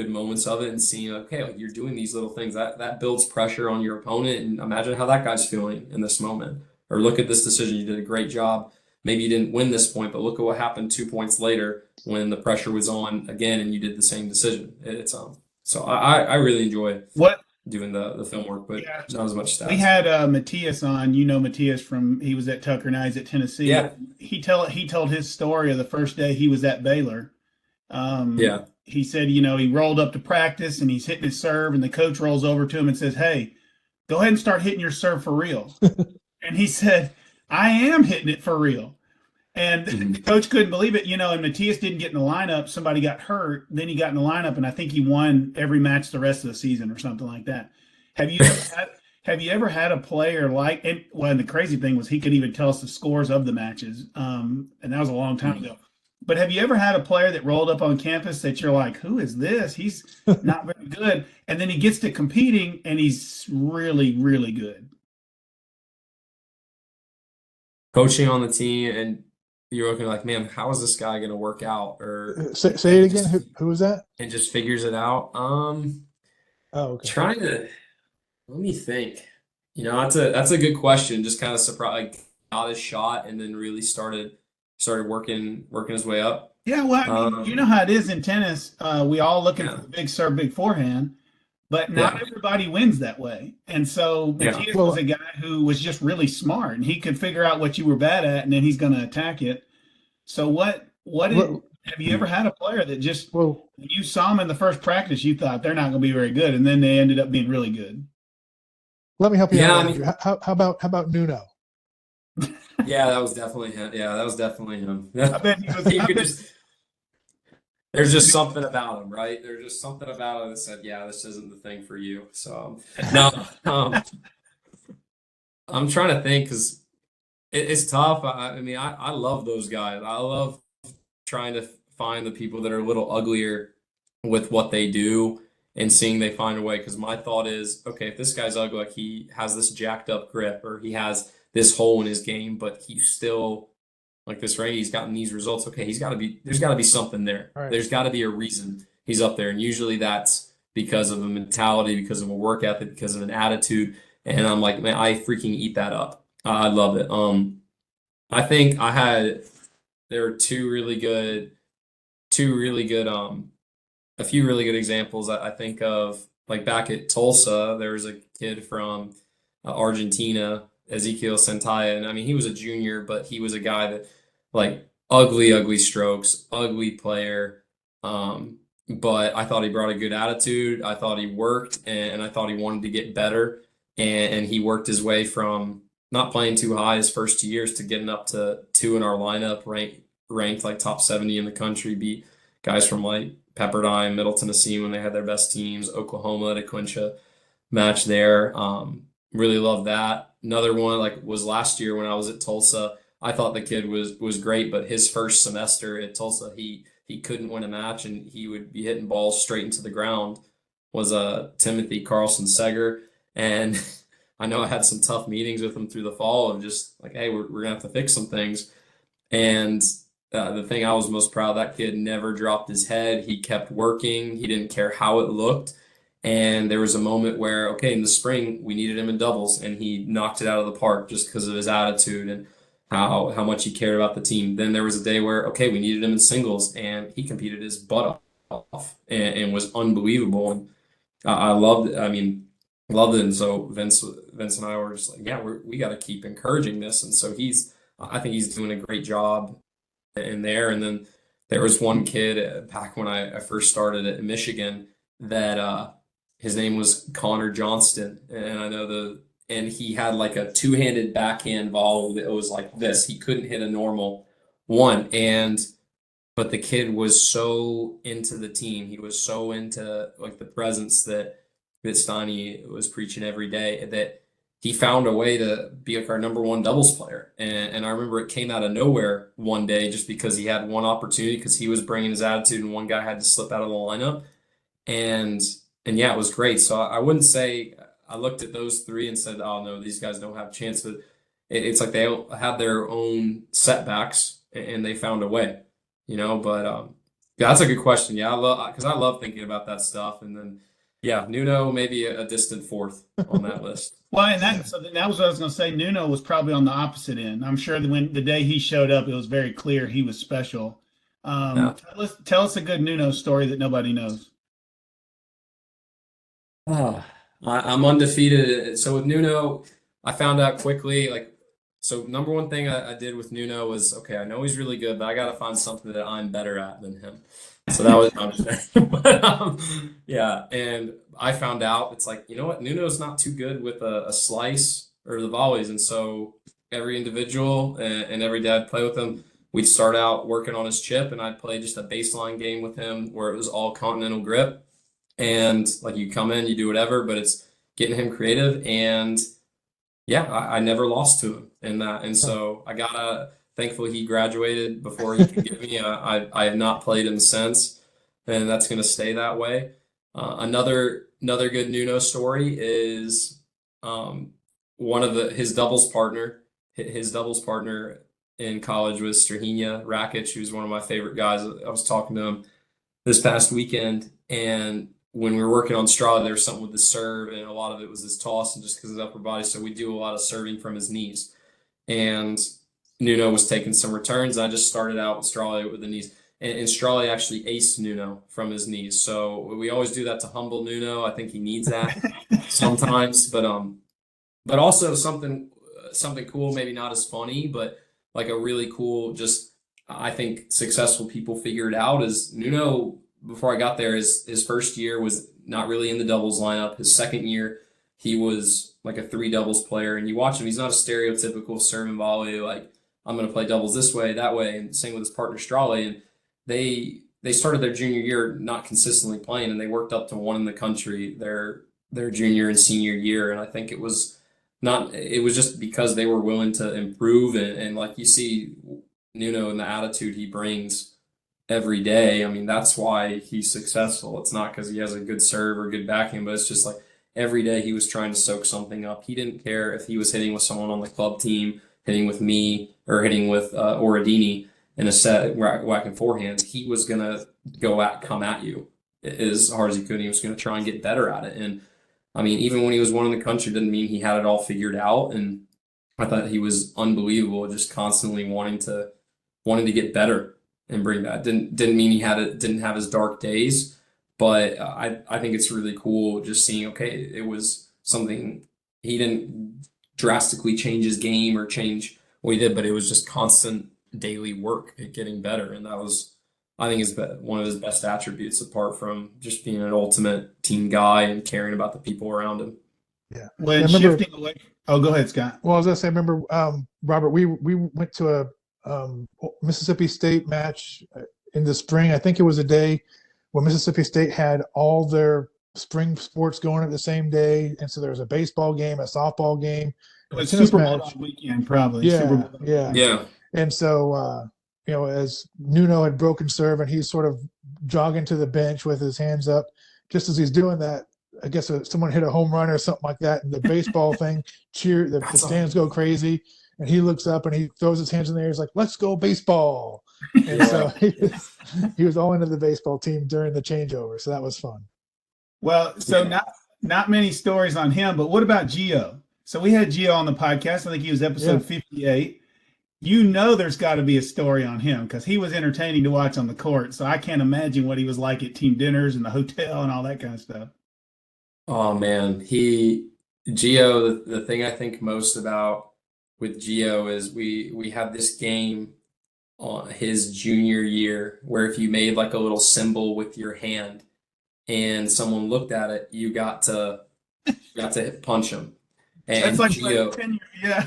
moments of it and seeing, okay, like you're doing these little things that builds pressure on your opponent, and imagine how that guy's feeling in this moment. Or look at this decision. You did a great job. Maybe you didn't win this point, but look at what happened 2 points later when the pressure was on again and you did the same decision. So I really enjoy What? doing the film work, but Yeah. not as much We stats. had Matthias on. Matthias from he was at Tucker, now he's at Tennessee. Yeah, He told his story of the first day he was at Baylor. yeah. He said, he rolled up to practice and he's hitting his serve, and the coach rolls over to him and says, "Hey, go ahead and start hitting your serve for real." And he said, "I am hitting it for real." And the Mhm. coach couldn't believe it, and Matthias didn't get in the lineup. Somebody got hurt. Then he got in the lineup, and I think he won every match the rest of the season or something like that. Have you ever had have you ever had a player like, and the crazy thing was he could even tell us the scores of the matches. And that was a long time ago. But have you ever had a player that rolled up on campus that you're like, who is this? He's not very good. And then he gets to competing and he's really, really good. Coaching on the team, and you're looking like, man, how is this guy going to work out? Or Say and it he again. just Who was that? and just figures it out. Oh, okay. Trying to let me think. That's a good question. Just kind of surprised. got his shot and then really started working his way up. Yeah, well, I mean, you know Um, how it is in tennis. We all looking for yeah, the big serve, big forehand, but not yeah, everybody wins that way. And so yeah. Matthias was a Well, guy who was just really smart, and he could figure out what you were bad at, and then he's going to attack it. So what did well, have you ever had a player that just well, when you saw them in the first practice, you thought they're not going to be very good, and then they ended up being really good? let me help you Yeah, out, I Andrew. mean, How about Nuno? yeah, that was definitely him. Yeah, that was definitely him. I bet he was. You I could bet. just there's just something about him, right? There's just something about him that said, yeah, this isn't the thing for you. So no, I'm trying to think because it's tough. I mean, I love those guys. I love trying to find the people that are a little uglier with what they do and seeing they find a way. Because my thought is, okay, if this guy's ugly, like he has this jacked up grip or he has this hole in his game, but he's still like this range, he's gotten these results. Okay, there's got to be something there. All right. There's got to be a reason he's up there. And usually that's because of a mentality, because of a work ethic, because of an attitude. And I'm like, man, I freaking eat that up. I love it. I think there were two really good, a few really good examples I think of. Like back at Tulsa, there was a kid from Argentina, Ezekiel Santaya, and I mean he was a junior, but he was a guy that like ugly strokes, ugly player. But I thought he brought a good attitude. I thought he worked, and I thought he wanted to get better, and he worked his way from not playing too high his first 2 years to getting up to two in our lineup, ranked like top 70 in the country, beat guys from like Pepperdine, Middle Tennessee when they had their best teams, Oklahoma at Quincha match there. Really love that. Another one like was last year when I was at Tulsa. I thought the kid was great, but his first semester at Tulsa, he couldn't win a match and he would be hitting balls straight into the ground. Was Timothy Carlson Seger, and I know I had some tough meetings with him through the fall of just like, hey, we're gonna have to fix some things. And the thing I was most proud of, that kid never dropped his head. He kept working. He didn't care how it looked. And there was a moment where, okay, in the spring, we needed him in doubles, and he knocked it out of the park just because of his attitude and how much he cared about the team. Then there was a day where, okay, we needed him in singles, and he competed his butt off and was unbelievable. And I loved it. I mean, loved it. And so Vince and I were just like, yeah, we got to keep encouraging this. And so I think he's doing a great job in there. And then there was one kid back when I first started at Michigan that his name was Connor Johnston, and I know and he had like a two-handed backhand volley that was like this. He couldn't hit a normal one, but the kid was so into the team. He was so into like the presence that Steiny was preaching every day that he found a way to be like our number one doubles player. And I remember it came out of nowhere one day just because he had one opportunity because he was bringing his attitude and one guy had to slip out of the lineup. And and yeah, it was great. So I wouldn't say I looked at those three and said, oh no, these guys don't have a chance. But it's like they all had their own setbacks and they found a way, you know. But yeah, that's a good question. Yeah, I love thinking about that stuff. And then yeah, Nuno maybe a distant fourth on that list. Well, and that was what I was going to say. Nuno was probably on the opposite end. I'm sure that when the day he showed up, it was very clear he was special. Yeah. Tell us a good Nuno story that nobody knows. Ah, I'm undefeated. So with Nuno, I found out quickly, like, so number one thing I did with Nuno was, okay, I know he's really good, but I got to find something that I'm better at than him. So that was, I'm just saying. But, yeah, and I found out it's like, you know what, Nuno's not too good with a slice or the volleys, and so every individual and every day I'd play with him, we'd start out working on his chip, and I'd play just a baseline game with him where it was all continental grip. And like you come in, you do whatever, but it's getting him creative. And yeah, I never lost to him in that. And so I gotta thankfully he graduated before he could get me. I have not played him since, and that's gonna stay that way. Another good Nuno story is one of his doubles partner. His doubles partner in college was Strahina Rakic, who's one of my favorite guys. I was talking to him this past weekend, and when we were working on Straw, there was something with the serve, and a lot of it was his toss and just because of his upper body. So we do a lot of serving from his knees. and Nuno was taking some returns. I just started out with Strawley with the knees. And Strawley actually aced Nuno from his knees. So we always do that to humble Nuno. I think he needs that sometimes. But also something cool, maybe not as funny, but like a really cool, just I think successful people figured out is Nuno, before I got there, his first year was not really in the doubles lineup. His second year, he was like a three doubles player. And you watch him, he's not a stereotypical serve and volley, like I'm going to play doubles this way, that way, and same with his partner Strawley. And they started their junior year not consistently playing, and they worked up to one in the country their junior and senior year. And I think it was just because they were willing to improve, and like you see Nuno and the attitude he brings every day. I mean, that's why he's successful. It's not because he has a good serve or good backhand, but it's just like every day he was trying to soak something up. He didn't care if he was hitting with someone on the club team, hitting with me, or hitting with Oradini in a set, whacking forehands. He was gonna come at you as hard as he could. He was gonna try and get better at it. And I mean, even when he was one in the country, didn't mean he had it all figured out. And I thought he was unbelievable, just constantly wanting to get better and bring that. Didn't mean didn't have his dark days, but I think it's really cool just seeing, okay, it was something he didn't drastically change his game or change what he did, but it was just constant daily work at getting better. And that was, I think, is one of his best attributes, apart from just being an ultimate team guy and caring about the people around him. Yeah. When I remember, shifting away, oh, go ahead, Scott. well, I was gonna say, I remember, Robert, we went to a Mississippi State match in the spring. I think it was a day when Mississippi State had all their spring sports going at the same day, and so there was a baseball game, a softball game, It was a tennis Super Bowl match. weekend, probably. Yeah, Super Bowl yeah. weekend. Yeah. And so, as Nuno had broken serve and he's sort of jogging to the bench with his hands up, just as he's doing that, I guess someone hit a home run or something like that, and the baseball thing the stands go crazy, and he looks up and he throws his hands in the air. He's like, "Let's go baseball!" And so he was all into the baseball team during the changeover, so that was fun. Well, so not many stories on him, but what about Gio? So we had Gio on the podcast. I think he was episode 58. You know there's got to be a story on him because he was entertaining to watch on the court. So I can't imagine what he was like at team dinners and the hotel and all that kind of stuff. Oh man, Gio, the thing I think most about with Gio is we have this game on his junior year where if you made like a little symbol with your hand and someone looked at it, you got to punch him. And That's like Gio, 10 years, yeah.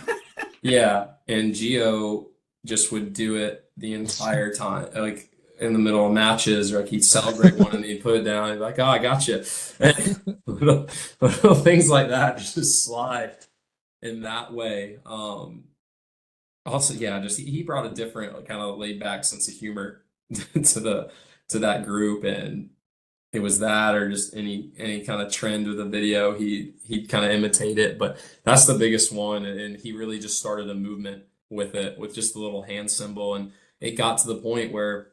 yeah, and Gio just would do it the entire time, like in the middle of matches, or like he'd celebrate one and he'd put it down. He'd be like, "Oh, I got you." little things like that just slide in that way. Also, yeah, just he brought a different, like, kind of laid back sense of humor to that group, and it was that, or just any kind of trend with a video, he'd kind of imitate it. But that's the biggest one, and he really just started a movement with it, with just the little hand symbol, and it got to the point where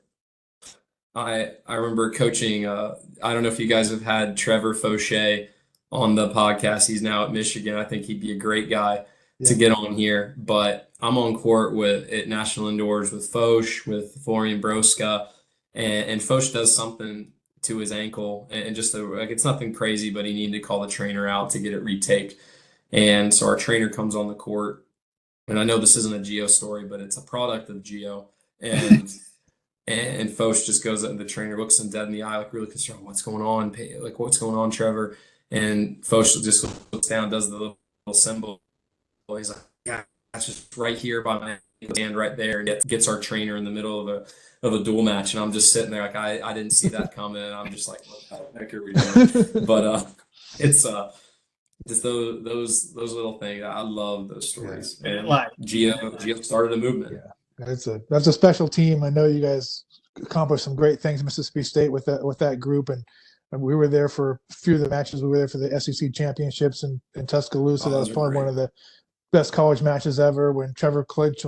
I remember coaching. I don't know if you guys have had Trevor Fauché on the podcast. He's now at Michigan. I think he'd be a great guy to get on here. But I'm on court at National Indoors with Foch, with Florian Broska, and Foch does something to his ankle, and just like, it's nothing crazy, but he needed to call the trainer out to get it retaped. And so our trainer comes on the court, and I know this isn't a Gio story, but it's a product of Gio. And Foch just goes up, and the trainer looks him dead in the eye, like really concerned. What's going on? Like, what's going on, Trevor? And Foch just looks down, does the little symbol. He's like, yeah, that's just right here by my hand right there, and gets our trainer in the middle of a dual match. And I'm just sitting there like, I didn't see that coming. And I'm just like, what the heck are we doing? But it's just those little things. I love those stories. Yeah. And Gio started a movement. Yeah. That's a special team. I know you guys accomplished some great things at Mississippi State with that group, and we were there for a few of the matches. We were there for the SEC championships in Tuscaloosa. That was probably one of the best college matches ever, when Trevor clinched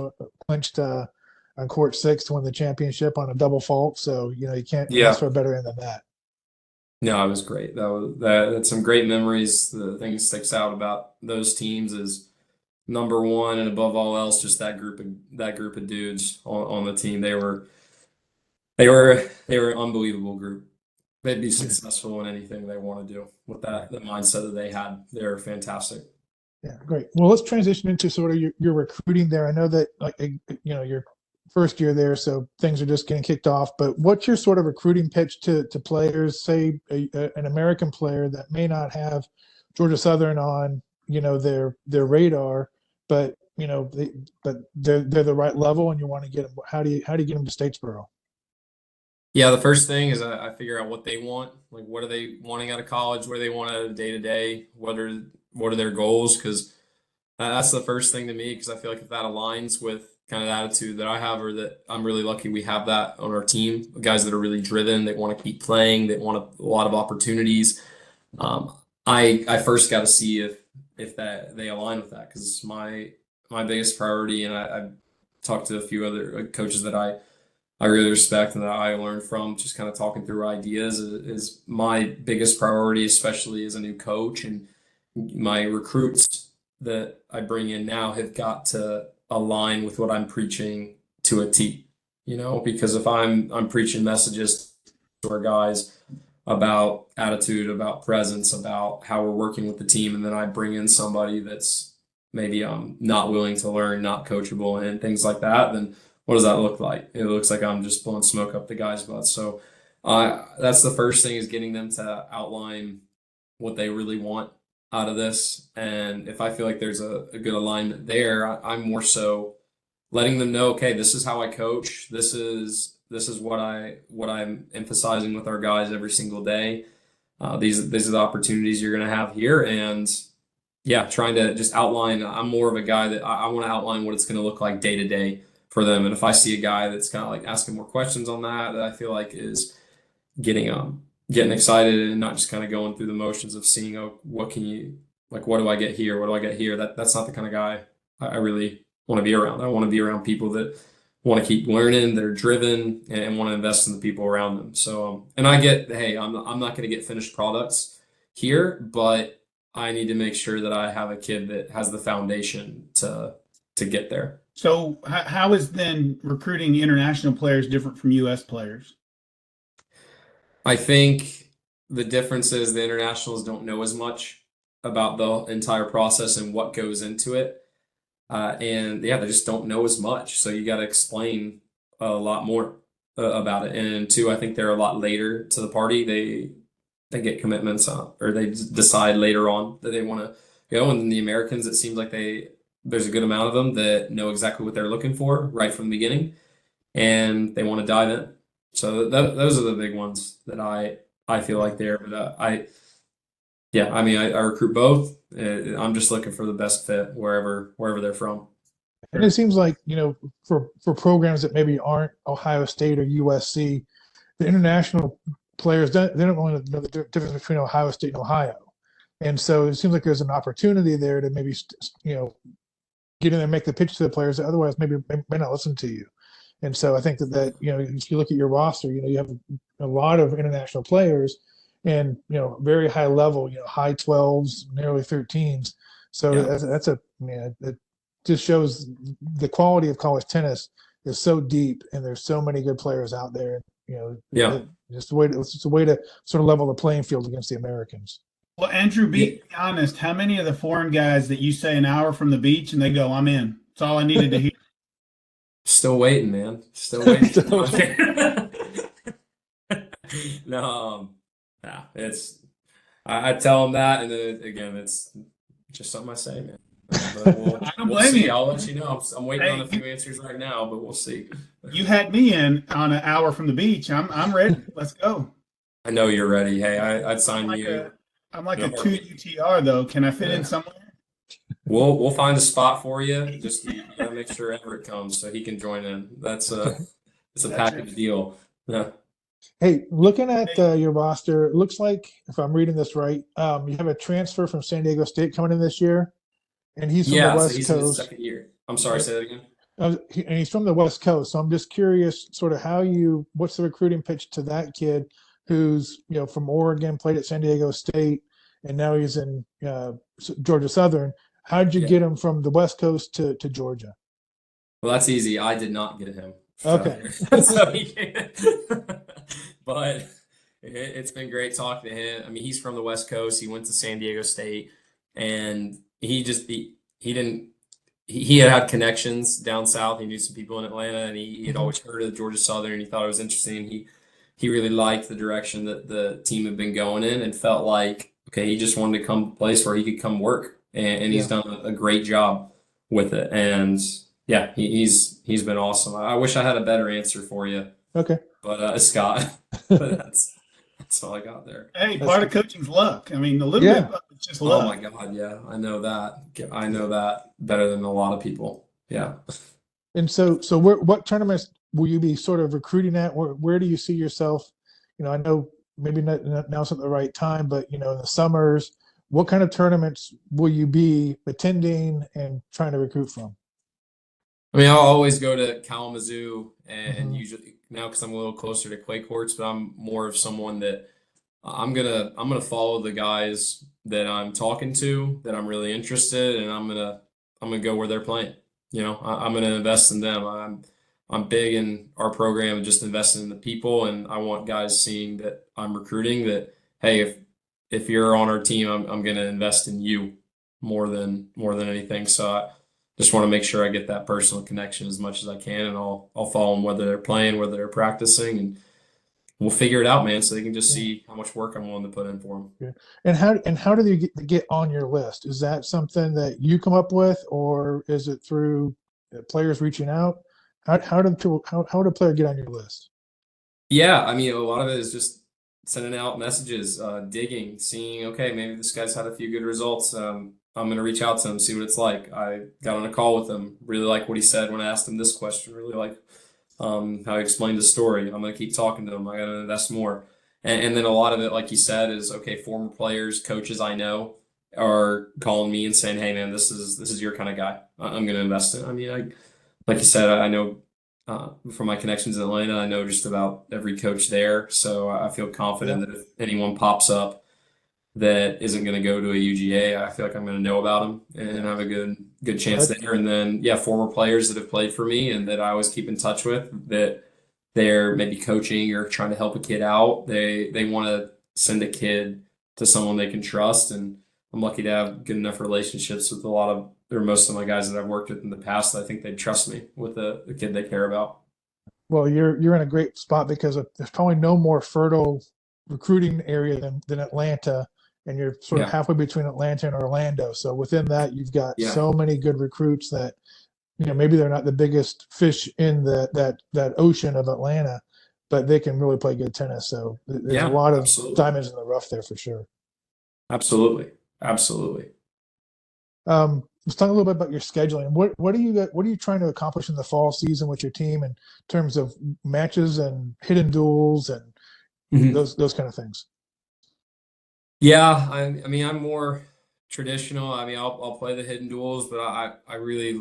on court 6 to win the championship on a double fault. So you can't ask for a better end than that. No, it was great. That's some great memories. The thing that sticks out about those teams is number one, and above all else, just that group of dudes on the team. They were an unbelievable group. They'd be successful in anything they want to do with the mindset that they had. They're fantastic. Yeah, great. Well, let's transition into sort of your recruiting there. I know that your first year there, so things are just getting kicked off. But what's your sort of recruiting pitch to players, say an American player that may not have Georgia Southern on their radar, but they're the right level, and you want to get them. How do you get them to Statesboro? Yeah, the first thing is I figure out what they want. Like, what are they wanting out of college? What do they want out of day to day? What are their goals? Because that's the first thing to me. Because I feel like if that aligns with kind of the attitude that I have, or that I'm really lucky we have that on our team, guys that are really driven, they want to keep playing, they want a lot of opportunities. I first got to see if that they align with that, because my biggest priority, and I've talked to a few other coaches that I really respect and that I learned from, just kind of talking through ideas, is my biggest priority, especially as a new coach. And my recruits that I bring in now have got to align with what I'm preaching to a T, because if I'm preaching messages to our guys about attitude, about presence, about how we're working with the team, and then I bring in somebody that's maybe not willing to learn, not coachable, and things like that, then what does that look like? It looks like I'm just blowing smoke up the guy's butt. So that's the first thing, is getting them to outline what they really want out of this. And if I feel like there's a good alignment there, I'm more so letting them know, okay, this is how I coach. This is what I'm emphasizing with our guys every single day. These are the opportunities you're going to have here. And yeah, trying to just outline. I'm more of a guy that I want to outline what it's going to look like day to day for them. And if I see a guy that's kind of like asking more questions on that I feel like is getting excited and not just kind of going through the motions of seeing, oh, what do I get here? What do I get here? That's not the kind of guy I really want to be around. I want to be around people that want to keep learning, they're driven, and want to invest in the people around them. So, and hey, I'm not going to get finished products here, but I need to make sure that I have a kid that has the foundation to get there. So how is then recruiting international players different from U.S. players? I think the difference is the internationals don't know as much about the entire process and what goes into it. And yeah, they just don't know as much. So you got to explain a lot more about it. And two, I think they're a lot later to the party. They get commitments or they decide later on that they want to go. And the Americans, it seems like there's a good amount of them that know exactly what they're looking for right from the beginning, and they want to dive in. So those are the big ones that I feel like there. But I recruit both. I'm just looking for the best fit wherever they're from. And it seems like, for programs that maybe aren't Ohio State or USC, the international players, they don't really know the difference between Ohio State and Ohio. And so it seems like there's an opportunity there to maybe, get in there and make the pitch to the players that otherwise maybe may not listen to you. And so I think that if you look at your roster, you have a lot of international players and, very high level, high 12s, nearly 13s. So yeah. It just shows the quality of college tennis is so deep, and there's so many good players out there. It's a way to sort of level the playing field against the Americans. Well, Andrew, be honest. How many of the foreign guys that you say an hour from the beach and they go, I'm in? That's all I needed to hear. Still waiting, man. Still waiting. No, it's I tell them that, and then again, it's just something I say, man. But we'll see. I'll let you know. I'm waiting on a few answers right now, but we'll see. You had me in on an hour from the beach. I'm ready. Let's go. I know you're ready. Hey, I'd sign you. I'm like a 2 UTR though. Can I fit in somewhere? We'll find a spot for you. Just you gotta make sure Everett comes so he can join in. It's a package deal. Yeah. Hey, looking at your roster, it looks like, if I'm reading this right, you have a transfer from San Diego State coming in this year, and he's from the West he's Coast. In his second year. I'm sorry, say that again. And he's from the West Coast, so I'm just curious, sort of what's the recruiting pitch to that kid who's from Oregon, played at San Diego State, and now he's in Georgia Southern. how'd you Yeah. get him from the West Coast to Georgia? Well, that's easy. I did not get him down Okay. here. So he can't. But it's been great talking to him. I mean, he's from the West Coast. He went to San Diego State, and he didn't he had connections down south. He knew some people in Atlanta, and he had Mhm. always heard of Georgia Southern, and he thought it was interesting. He really liked the direction that the team had been going in, and felt like okay, he just wanted to come to a place where he could come work, and he's Yeah. done a great job with it. And yeah, he's been awesome. I wish I had a better answer for you, Okay. but Scott, but that's all I got there. Hey, That's part of good. coaching's luck. I mean, a little bit Yeah. of it's just Oh my luck. God, yeah, I know that. I Yeah. know that better than a lot of people. Yeah. And so what tournaments will you be sort of recruiting at? Where do you see yourself? I know maybe not now's not the right time, but in the summers, what kind of tournaments will you be attending and trying to recruit from? I mean, I'll always go to Kalamazoo, and Hmm. usually now because I'm a little closer to clay courts, but I'm more of someone that I'm gonna follow the guys that I'm talking to that I'm really interested, and I'm gonna go where they're playing. I'm gonna invest in them. I'm big in our program and just investing in the people, and I want guys seeing that I'm recruiting that hey, if you're on our team, I'm gonna invest in you more than anything. So I just want to make sure I get that personal connection as much as I can, and I'll follow them whether they're playing, whether they're practicing, and we'll figure it out, man, so they can just Yeah. see how much work I'm willing to put in for them. Yeah. And how do you get on your list? Is that something that you come up with, or is it through players reaching out? How do a player get on your list? Yeah, I mean, a lot of it is just sending out messages, digging, seeing, okay, maybe this guy's had a few good results. I'm going to reach out to him, see what it's like. I got on a call with him, really like what he said when I asked him this question, really like how he explained the story. I'm going to keep talking to him. I got to invest more. And then a lot of it, like you said, is okay, former players, coaches I know are calling me and saying, hey, man, this is your kind of guy. I'm going to invest in. I mean, like you said, I know from my connections in Atlanta, I know just about every coach there. So I feel Yeah. confident that if anyone pops up that isn't going to go to a UGA, I feel like I'm going to know about them and Yeah. have a good Well, chance there. And then yeah, former players that have played for me and that I always keep in touch with that they're maybe coaching or trying to help a kid out. They want to send a kid to someone they can trust, and I'm lucky to have good enough relationships with a lot of or most of my guys that I've worked with in the past. That I think they'd trust me with the kid they care about. well, you're in a great spot because there's probably no more fertile recruiting area than Atlanta, and you're sort of Yeah, halfway between Atlanta and Orlando. So within that, you've got yeah, so many good recruits that maybe they're not the biggest fish in that ocean of Atlanta, but they can really play good tennis. So there's a yeah, lot of absolutely, diamonds in the rough there for sure. absolutely, absolutely. Let's talk a little bit about your scheduling. What are you trying to accomplish in the fall season with your team in terms of matches and hidden duels and Mhm. those kind of things? Yeah, I mean, I'm more traditional. I mean, I'll play the hidden duels, but I really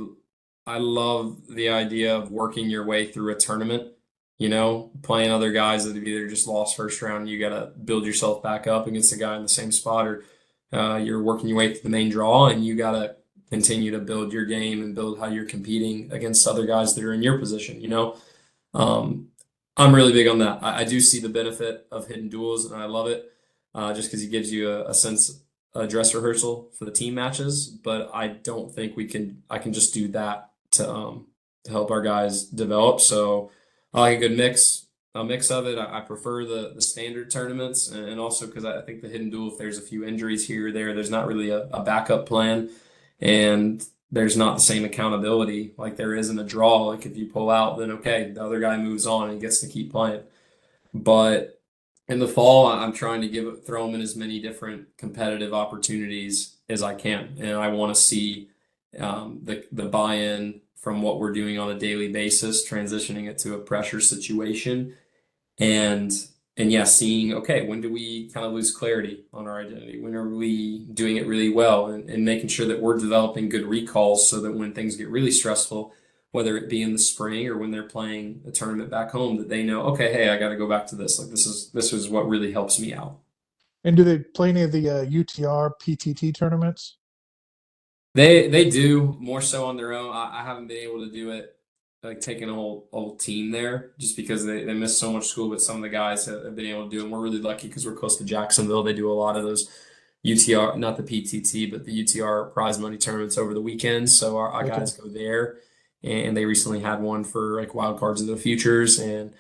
I love the idea of working your way through a tournament. Playing other guys that have either just lost first round, you got to build yourself back up against a guy in the same spot, or you're working your way through the main draw, and you got to continue to build your game and build how you're competing against other guys that are in your position. Um, I'm really big on that. I do see the benefit of hidden duels, and I love it just because it gives you a sense, a dress rehearsal for the team matches. But I don't think I can just do that to help our guys develop. So I like a mix of it. I prefer the standard tournaments, and also because I think the hidden duel, if there's a few injuries here or there, there's not really a backup plan, and there's not the same accountability like there is in a draw. Like if you pull out, then okay, the other guy moves on and gets to keep playing. But in the fall, I'm trying to throw them in as many different competitive opportunities as I can, and I want to see the buy-in from what we're doing on a daily basis, transitioning it to a pressure situation, and and yeah, seeing okay, when do we kind of lose clarity on our identity? When are we doing it really well, and making sure that we're developing good recalls so that when things get really stressful, whether it be in the spring or when they're playing a tournament back home, that they know, okay, hey, I got to go back to this. Like this is what really helps me out. And do they play any of the UTR PTT tournaments? They do more so on their own. I haven't been able to do it like taking a whole team there just because they miss so much school, but some of the guys have been able to do it. And we're really lucky because we're close to Jacksonville. They do a lot of those UTR, not the PTT, but the UTR prize money tournaments over the weekends. So our Okay. guys go there, and they recently had one for like wild cards of the futures, and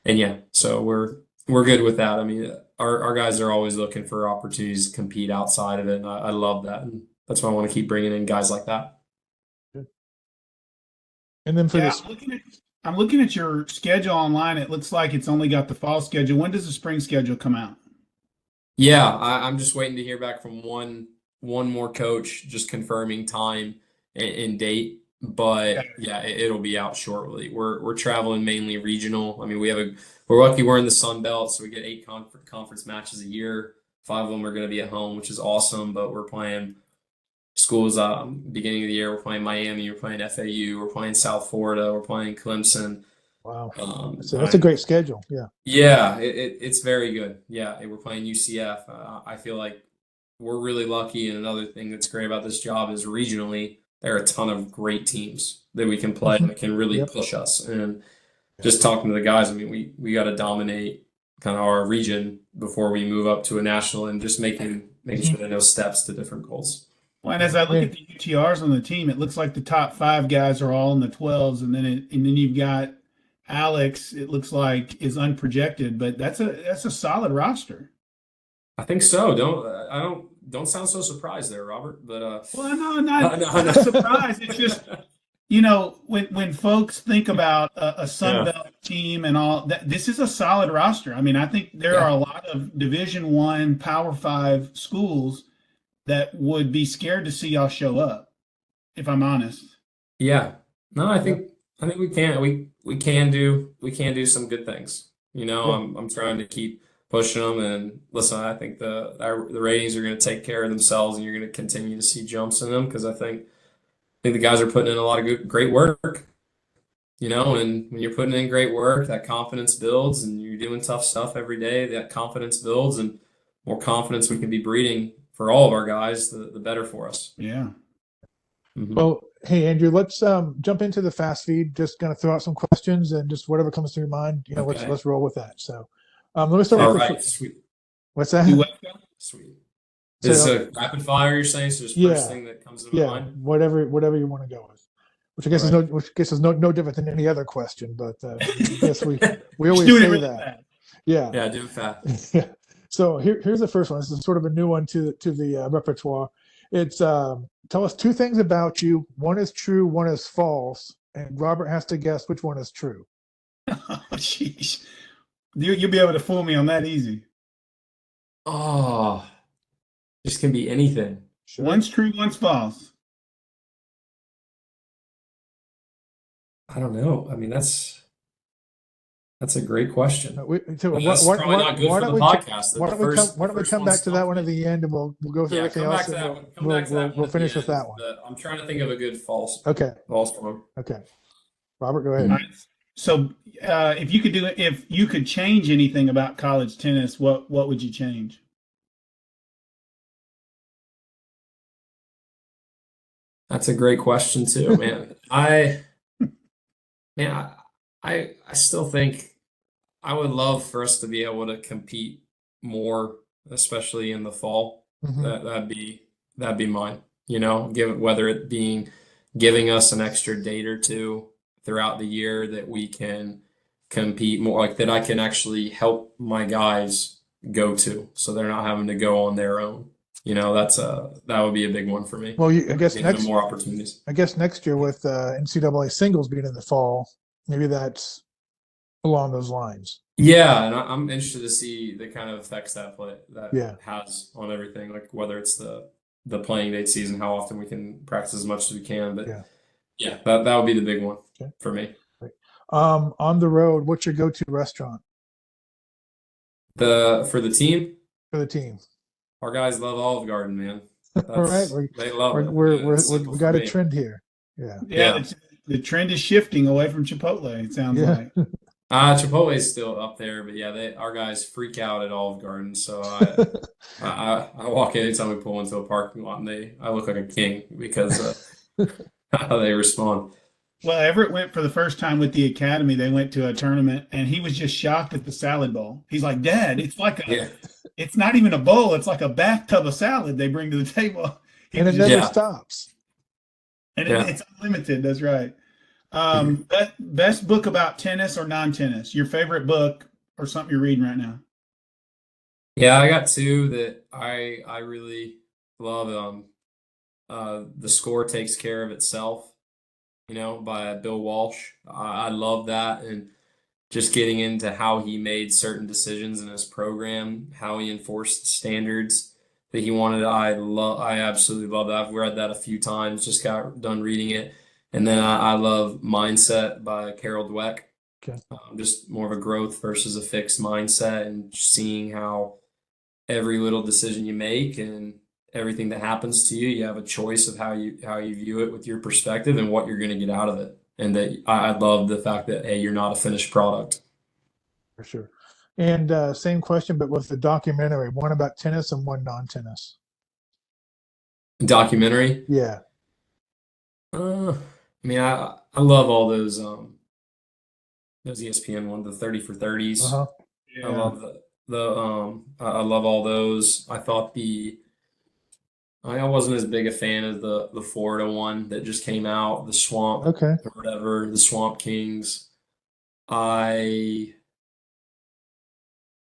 yeah, so we're good with that. I mean, our guys are always looking for opportunities to compete outside of it, and I love that, and that's why I want to keep bringing in guys like that. And then for Yeah, this, I'm looking at your schedule online. It looks like it's only got the fall schedule. When does the spring schedule come out? Yeah, I'm just waiting to hear back from one more coach, just confirming time and date. But yeah, it'll be out shortly. We're traveling mainly regional. I mean, we're lucky we're in the Sun Belt, so we get 8 conference matches a year. 5 of them are going to be at home, which is awesome. But we're playing schools. Beginning of the year, we're playing Miami, we're playing FAU, we're playing South Florida, we're playing Clemson. wow, so that's a great schedule. Yeah. Yeah, it's very good. Yeah, we're playing UCF. I feel like we're really lucky. And another thing that's great about this job is regionally, there are a ton of great teams that we can play that can really Yep. push us. And just talking to the guys, I mean, we got to dominate kind of our region before we move up to a national and just making sure they know steps to different goals. Well, and as I look at the UTRs on the team, it looks like the top 5 guys are all in the 12s, and then you've got Alex. It looks like is unprojected, but that's a solid roster. I think so. Don't sound so surprised there, Robert. But Well, no, I'm not, no, I'm no. not surprised. It's just when folks think about a Sun Yeah. Belt team and all that, this is a solid roster. I mean, I think there Yeah. are a lot of Division I Power 5 schools that would be scared to see y'all show up, if I'm honest. Yeah. No, I think we can do some good things. Yeah. I'm trying to keep pushing them, and listen, I think the ratings are going to take care of themselves, and you're going to continue to see jumps in them because I think the guys are putting in a lot of great work. And when you're putting in great work, that confidence builds, and you're doing tough stuff every day. That confidence builds, and more confidence we can be breeding for all of our guys, the better for us. Yeah. Mhm. Well, hey Andrew, let's jump into the fast feed. Just gonna throw out some questions and just whatever comes to your mind. Okay. Let's roll with that. So, let me start All with right, sweet, what's that? Do what? sweet. So, Is a rapid fire you're saying? So just first thing that comes to yeah, mind? whatever you want to go with. Which I guess All is no different than any other question, but I guess we always Doing it say really that. fast. Yeah. Yeah, do it fast. Yeah. So here's the first one. This is sort of a new one to the repertoire. It's tell us 2 things about you. One is true, one is false, and Robert has to guess which one is true. Oh, jeez. You'll be able to fool me on that easy. Oh, this can be anything. Sure. One's true, one's false. I don't know. I mean, that's a great question. That's probably not good for the podcast. Why don't we come back to that one at the end, and we'll go through everything else, and we'll finish with that one. I'm trying to think of a good false Okay. one. Okay. Robert, go ahead. All right. So, if you could change anything about college tennis, what would you change? That's a great question too, man. I still think I would love for us to be able to compete more, especially in the fall. Mhm. That'd be mine. Whether it being giving us an extra date or two throughout the year that we can compete more, like that I can actually help my guys go to, so they're not having to go on their own. That would be a big one for me. Well, I guess Giving them next more opportunities. year with NCAA singles being in the fall, maybe that's along those lines. Yeah, and I'm interested to see the kind of effects that Yeah. has on everything, like whether it's the playing date season, how often we can practice as much as we can. But Yeah. that would be the big one Okay. for me. On the road, what's your go-to restaurant For the team, for the team? our guys love Olive Garden, man. All right, They love it. we got a trend here. Yeah. Yeah, the trend is shifting away from Chipotle. It sounds Yeah. like. Chipotle is still up there, but yeah, our guys freak out at Olive Garden. So I walk in anytime we pull into a parking lot, and I look like a king because how they respond. Well, Everett went for the first time with the academy. They went to a tournament, and he was just shocked at the salad bowl. He's like, "Dad, Yeah, it's not even a bowl. It's like a bathtub of salad they bring to the table." He And it was just, never yeah, stops. and yeah. it's unlimited. That's right. Mhm. Best book about tennis or non-tennis? Your favorite book or something you're reading right now? Yeah, I got two that I really love. The Score Takes Care of Itself, by Bill Walsh. I love that, and just getting into how he made certain decisions in his program, how he enforced the standards that he wanted. I absolutely love that. I've read that a few times, just got done reading it. And then I love Mindset by Carol Dweck. Okay. Just more of a growth versus a fixed mindset, and seeing how every little decision you make and everything that happens to you, you have a choice of how you view it with your perspective and what you're going to get out of it. And that I love the fact that, hey, you're not a finished product. For sure. And same question, but with the documentary, one about tennis and one non-tennis. Documentary. Yeah. I mean, I love all those ESPN ones, the 30 for 30s. Uh-huh. I Yeah. love I love all those. I wasn't as big a fan of the Florida one that just came out, the Swamp Okay. or whatever, the Swamp Kings. I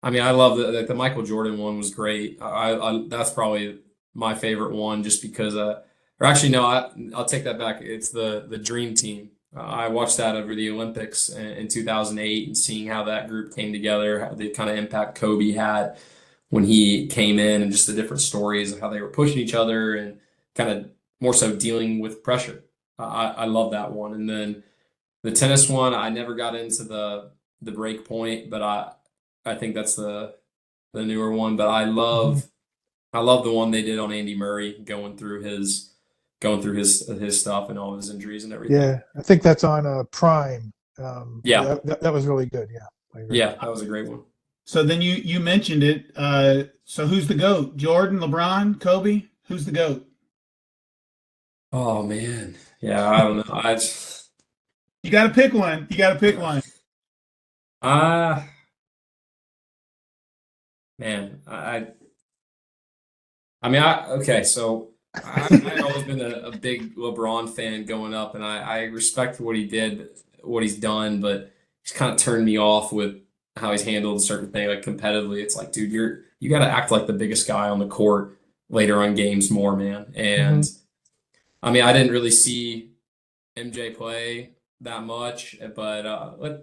I mean, I love the Michael Jordan one was great. That's probably my favorite one, just because or actually no, I'll take that back. It's the Dream Team. I watched that over the Olympics in 2008, and seeing how that group came together, how the kind of impact Kobe had when he came in, and just the different stories of how they were pushing each other and kind of more so dealing with pressure. I love that one. And then the tennis one, I never got into the break point, but I think that's the newer one. But Mhm. I love the one they did on Andy Murray, going through his stuff and all his injuries and everything. Yeah, I think that's on Prime. Yeah, That was really good. Yeah, I agree. yeah, that was a great one. So then you mentioned it. So who's the GOAT? Jordan, LeBron, Kobe? Who's the GOAT? Oh man, yeah, I don't know. You got to pick one. You got to pick one. Uh, man, I mean, okay, so I've always been a big LeBron fan going up, and I respect what he did, what he's done, but he's kind of turned me off with how he's handled certain things, like competitively. It's like, dude, you got to act like the biggest guy on the court later on games more, man. And Hmm. I mean, I didn't really see MJ play that much, but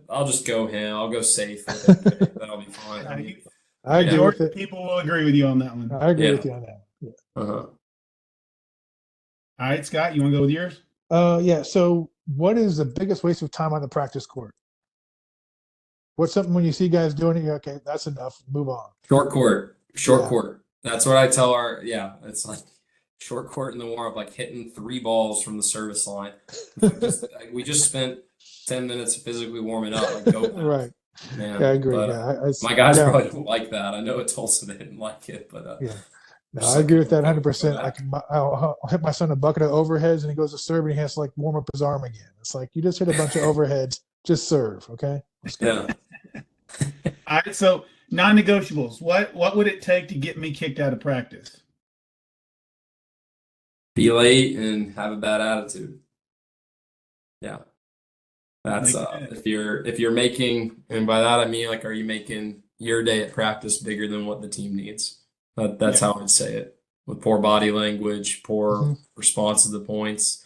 I'll just go him. I'll go safe with MJ. That'll be fine. I Uh, mean, I agree yeah, with Jordan it. people will agree with you on that one. I agree yeah. with you on that. Yeah. Uh-huh. All right, Scott, you want to go with yours? Yeah. So, what is the biggest waste of time on the practice court? What's something when you see guys doing it, you're okay, that's enough, move on. Short court, short Yeah. court. That's what I tell yeah, it's like short court in the warm-up, like hitting three balls from the service line. We just spent 10 minutes physically warming up, like go Right. Yeah, I man. agree. But Yeah. my guys Yeah. probably don't like that. I know at Tulsa they didn't like it, but Yeah. No, just I like agree with that go 100%. Like back. I'll hit my son a bucket of overheads and he goes to serve and he has to like warm up his arm again. It's like you just hit a bunch of overheads, just serve, okay? Let's go. Yeah. All right, so non-negotiables. What would it take to get me kicked out of practice? Be late and have a bad attitude. Yeah. That's Like that. if you're making, and by that I mean, like, are you making your day at practice bigger than what the team needs? That's Yeah. how I'd say it. With poor body language, poor Hmm. response to the points,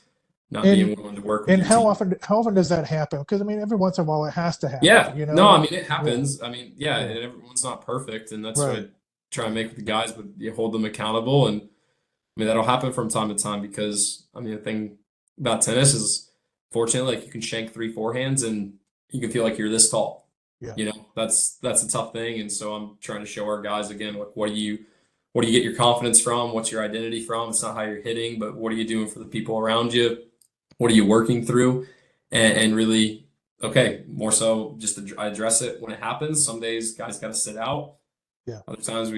not And being willing to work with and your team. how often does that happen? Because I mean, every once in a while it has to happen, Yeah, you no, I know? mean it Yeah. happens. I mean, yeah, Yeah. and everyone's not perfect, and that's what Right. I try and make with the guys, but you hold them accountable, and I mean that'll happen from time to time because I mean the thing about tennis is, fortunately, like you can shank three forehands and you can feel like you're this tall. Yeah. That's a tough thing, and so I'm trying to show our guys again, like what do you get your confidence from? What's your identity from? It's not how you're hitting, but what are you doing for the people around you? What are you working through? And really okay, more so just I address it when it happens. Some days guys got to sit out. Yeah. Other times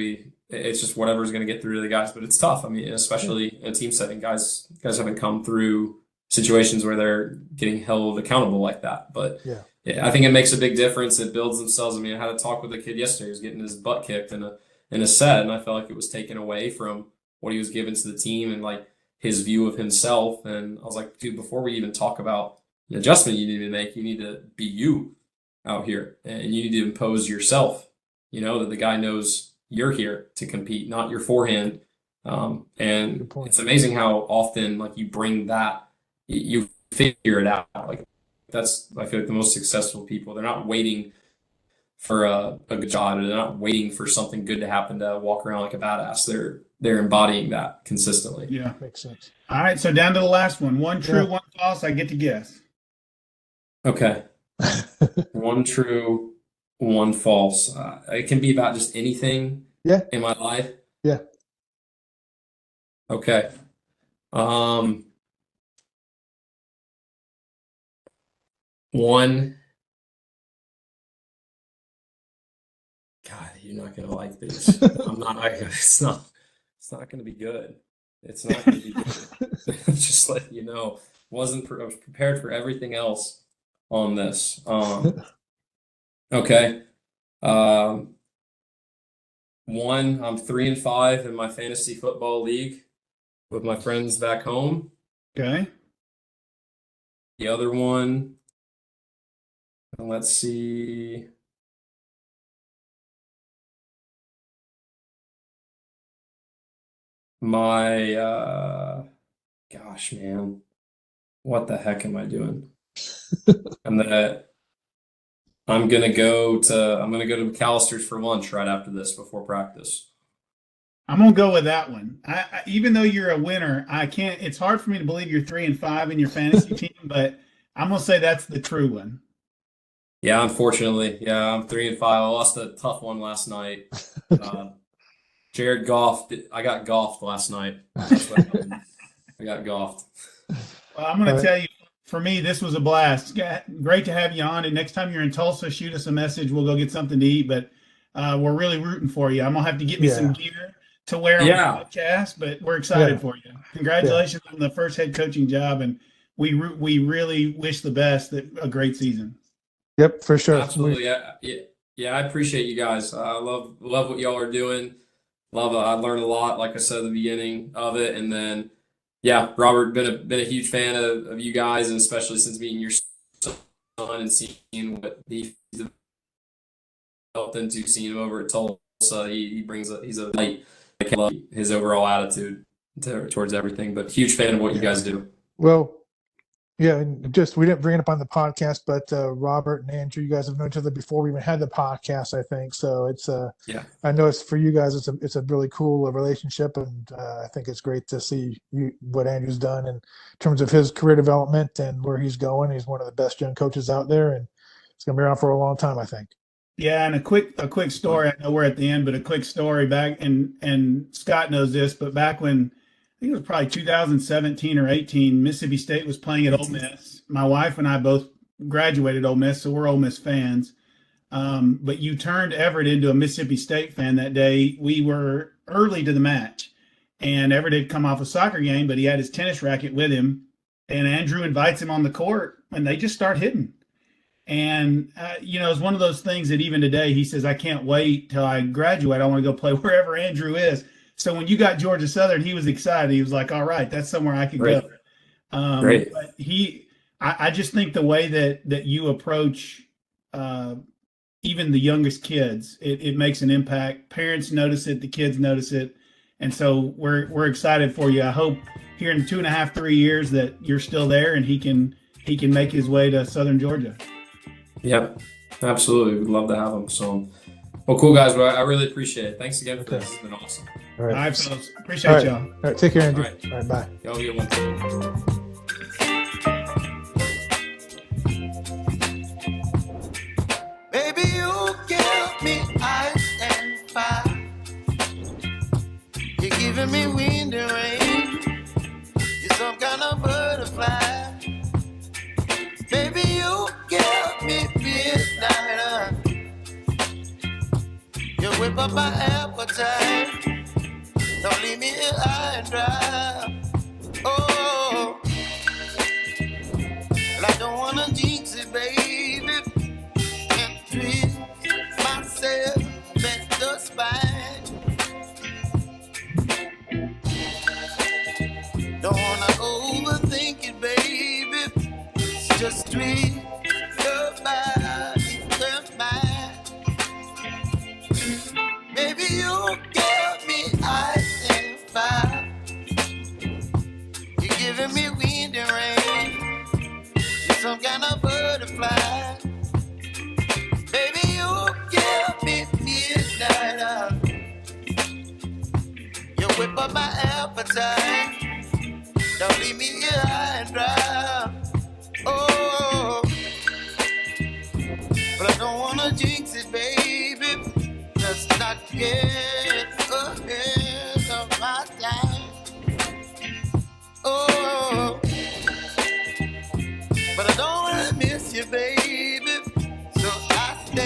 it's just whatever's going to get through to the guys, but it's tough. I mean, especially in a team setting, guys haven't come through situations where they're getting held accountable like that. But Yeah. yeah, I think it makes a big difference. It builds themselves. I mean, I had a talk with a kid yesterday who was getting his butt kicked in a set, and I felt like it was taken away from what he was given to the team and like his view of himself. And I was like, dude, before we even talk about an adjustment you need to make, you need to be you out here, and you need to impose yourself. You know, that the guy knows you're here to compete, not your forehand. And it's amazing how often like you bring that, you figure it out. Like that's, I feel like the most successful people, they're not waiting for a good shot, or they're not waiting for something good to happen to walk around like a badass. They're embodying that consistently. Yeah. Makes sense. All right, so down to the last one. One true, one false. I get to guess. Okay. One true, one false. It can be about just anything in my life. Yeah. Okay. One. God, you're not gonna like this. It's not gonna be good. It's not gonna be good. Just letting you know. I was prepared for everything else on this. Okay. One, I'm 3-5 in my fantasy football league with my friends back home. Okay. The other one, let's see. My gosh, man, what the heck am I doing? I'm gonna go to McAllister's for lunch right after this before practice. I'm gonna go with that one. Even though you're a winner, I can't. It's hard for me to believe you're 3-5 in your fantasy team, but I'm gonna say that's the true one. Yeah, unfortunately, yeah, I'm 3-5. I lost a tough one last night. Jared Goff. I got golfed last night. That's what happened. I got golfed. Well, I'm gonna tell you. For me, this was a blast. Great to have you on. And next time you're in Tulsa, shoot us a message. We'll go get something to eat. But we're really rooting for you. I'm gonna have to get me some gear to wear on the podcast, but we're excited for you. Congratulations on the first head coaching job, and we really wish the best. A great season. Yep, for sure. Absolutely. Yeah. I appreciate you guys. I love what y'all are doing. Love it. I learned a lot, like I said at the beginning of it, and then. Yeah, Robert, been a huge fan of you guys, and especially since meeting your son and seeing what he's developed into, seeing him over at Tulsa. He brings he's a light. I love his overall attitude towards everything. But huge fan of what you guys do. Well, yeah, and we didn't bring it up on the podcast, but Robert and Andrew, you guys have known each other before we even had the podcast, I think. So it's I know it's for you guys. It's a really cool relationship, and I think it's great to see what Andrew's done in terms of his career development and where he's going. He's one of the best young coaches out there, and it's going to be around for a long time, I think. Yeah, and a quick story. I know we're at the end, but a quick story back, and Scott knows this, but back when. I think it was probably 2017 or 18. Mississippi State was playing at Ole Miss. My wife and I both graduated Ole Miss, so we're Ole Miss fans. But you turned Everett into a Mississippi State fan that day. We were early to the match, and Everett had come off a soccer game, but he had his tennis racket with him. And Andrew invites him on the court, and they just start hitting. And, it's one of those things that even today he says, I can't wait till I graduate. I want to go play wherever Andrew is. So when you got Georgia Southern, he was excited. He was like, all right, that's somewhere I could go. Great. But I just think the way that you approach even the youngest kids, it makes an impact. Parents notice it, the kids notice it. And so we're excited for you. I hope here in 2.5, 3 years that you're still there and he can make his way to Southern Georgia. Yep, absolutely. We'd love to have him. So, well, cool, guys. Well, I really appreciate it. Thanks again for this. This has been awesome. All right. All right, fellas. Appreciate y'all. All right, take care, Andrew. All right bye. Y'all get one. Baby, you give me ice and fire. You're giving me wind and rain. You're some kind of butterfly. Baby, you give You whip up my appetite. Don't leave me here high and dry. Oh, well, I don't wanna jinx it, baby, and twist myself at the spine. Don't wanna overthink it, baby. It's just twist your body, your mind. Baby, you give me ice and fire. You're giving me wind and rain. You're some kind of butterfly. Baby, you give me midnight hour. You whip up my appetite. Don't leave me here high and dry. Oh, but I don't wanna jinx it, baby. Just not yet.